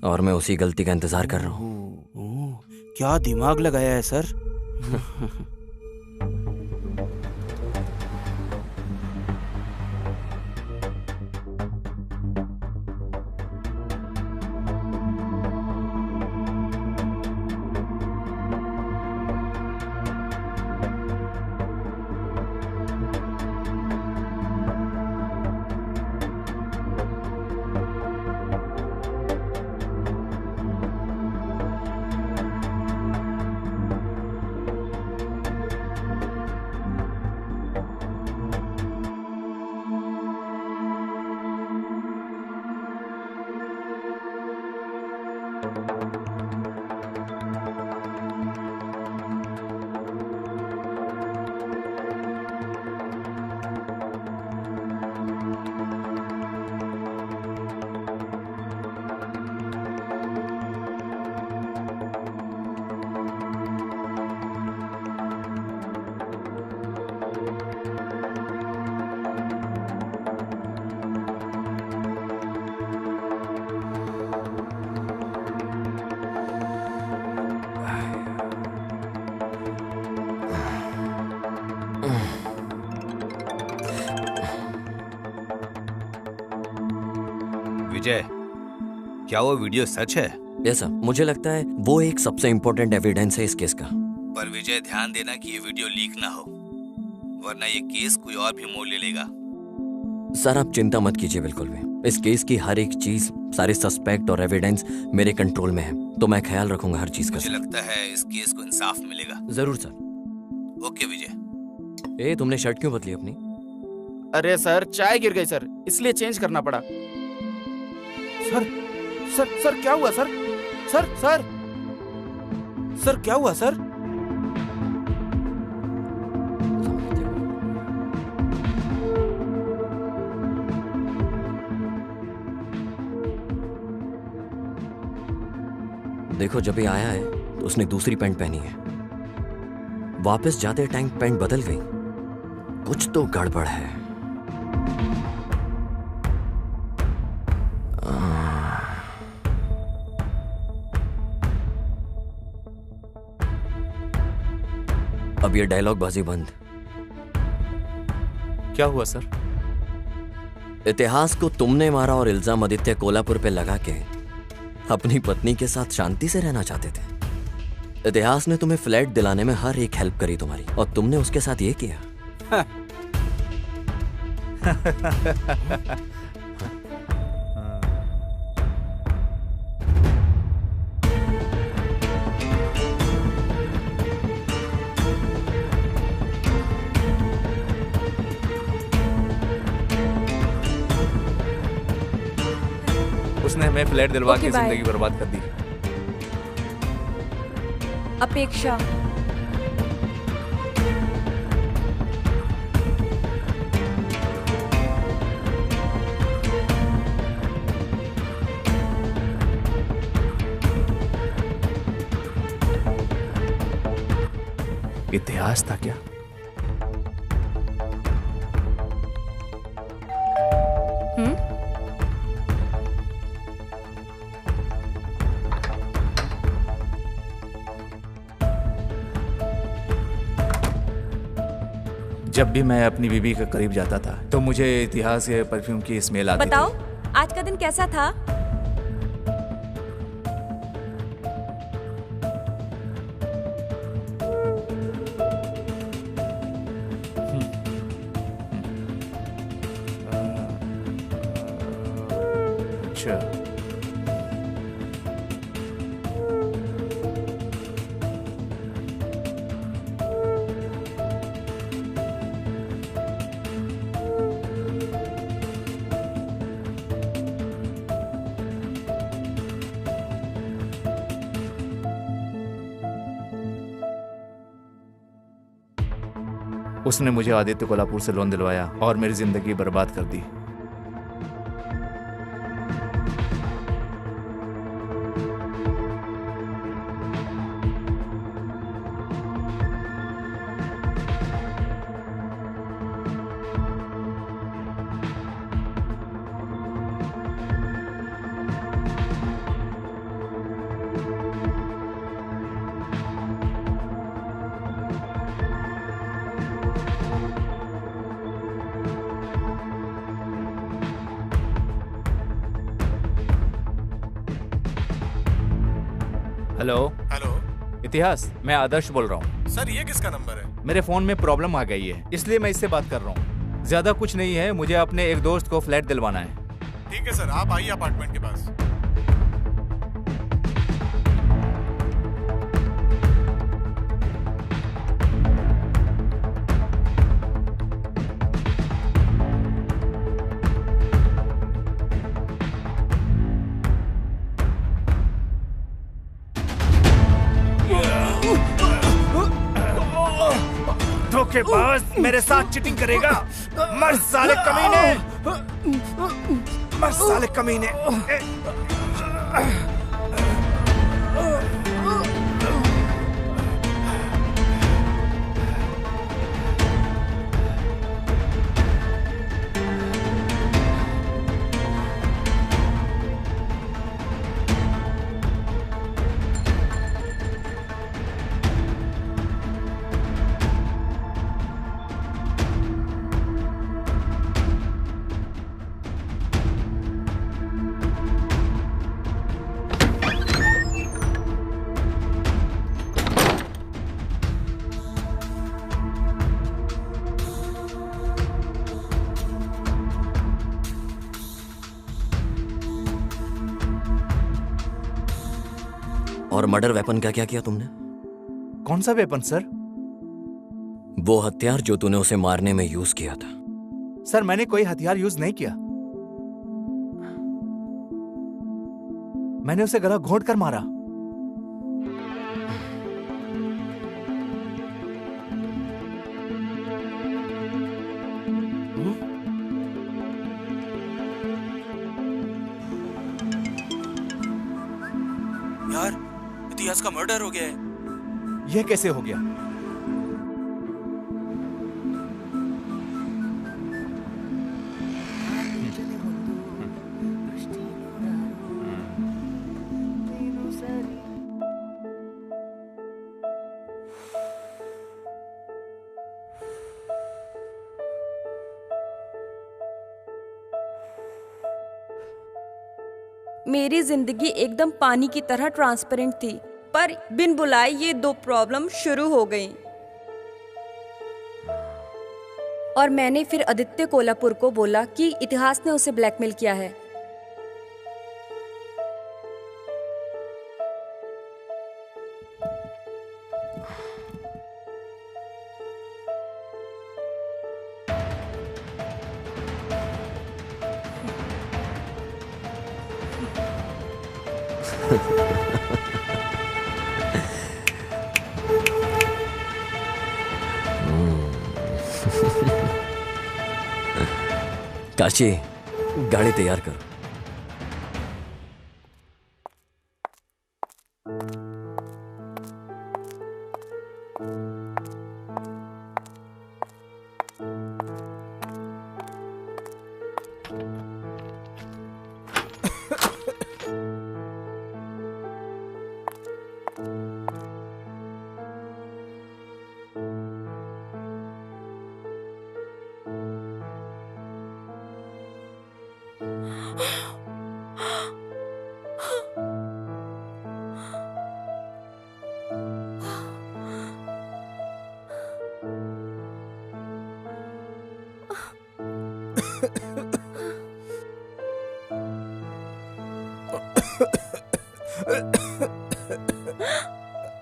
और मैं उसी गलती का इंतजार कर रहा हूं। क्या दिमाग लगाया है सर। विजय, क्या वो वीडियो सच है? ऐसा मुझे लगता है वो एक सबसे इंपॉर्टेंट एविडेंस है इस केस का। पर विजय, ध्यान देना कि ये वीडियो लीक ना हो, वरना ये केस कोई और भी मोड़ ले लेगा। सर आप चिंता मत कीजिए बिल्कुल भी। इस केस की हर एक चीज, सारे सस्पेक्ट और एविडेंस मेरे कंट्रोल में है, तो मैं ख्याल रखूंगा हर चीज का। मुझे लगता है इस केस को इंसाफ मिलेगा। जरूर सर। ओके विजय। ए तुमने शर्ट क्यों बदली अपनी? अरे सर, चाय गिर गई सर, इसलिए चेंज करना पड़ा। सर सर सर क्या हुआ सर? सर सर सर क्या हुआ सर? देखो जब ये आया है तो उसने दूसरी पैंट पहनी है, वापस जाते टाइम पैंट बदल गई, कुछ तो गड़बड़ है। अब ये डायलॉग बाजी बंद। क्या हुआ सर? इतिहास को तुमने मारा और इल्जाम आदित्य कोल्हापुर पे लगा के अपनी पत्नी के साथ शांति से रहना चाहते थे। इतिहास ने तुम्हें फ्लैट दिलाने में हर एक हेल्प करी तुम्हारी, और तुमने उसके साथ ये किया। उसने हमें फ्लैट दिलवा के Okay, bye. जिंदगी बर्बाद कर दी। अपेक्षा, इतिहास था क्या? जब भी मैं अपनी बीवी के करीब जाता था तो मुझे इतिहास के परफ्यूम की स्मेल आती बताओ आज का दिन कैसा था? थी। अच्छा, उसने मुझे आदित्य कोल्हापुर से लोन दिलवाया और मेरी जिंदगी बर्बाद कर दी। Hello hello. इतिहास, मैं आदर्श बोल रहा हूँ। सर ये किसका नंबर है? मेरे फोन में प्रॉब्लम आ गई है, इसलिए मैं इससे बात कर रहा हूँ। ज्यादा कुछ नहीं है, मुझे अपने एक दोस्त को फ्लैट दिलवाना है। ठीक है सर, आप आइए अपार्टमेंट के पास। धोखेबाज, मेरे साथ चीटिंग करेगा? मर साले कमीने, मर साले कमीने। और मर्डर वेपन का क्या किया तुमने? कौन सा वेपन सर? वो हथियार जो तूने उसे मारने में यूज किया था। सर मैंने कोई हथियार यूज नहीं किया, मैंने उसे गला घोंट कर मारा। यार, इतिहास का मर्डर हो गया है। यह कैसे हो गया? मेरी जिंदगी एकदम पानी की तरह ट्रांसपेरेंट थी, पर बिन बुलाए ये दो प्रॉब्लम शुरू हो गई। और मैंने फिर आदित्य कोल्हापुर को बोला कि इतिहास ने उसे ब्लैकमेल किया है। काशी, गाड़ी तैयार कर।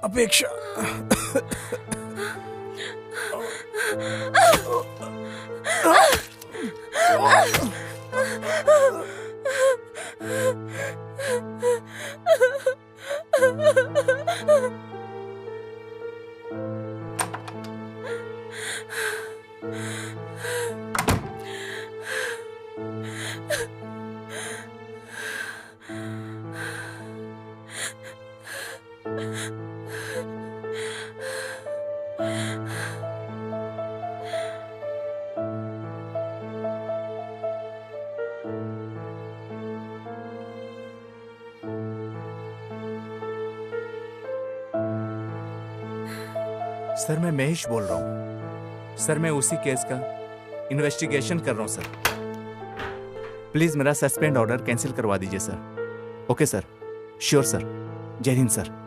अपेक्षा, सर मैं महेश बोल रहा हूँ। सर मैं उसी केस का इन्वेस्टिगेशन कर रहा हूँ सर। प्लीज मेरा सस्पेंड ऑर्डर कैंसिल करवा दीजिए sir. Okay sir, sure sir. जय हिंद सर।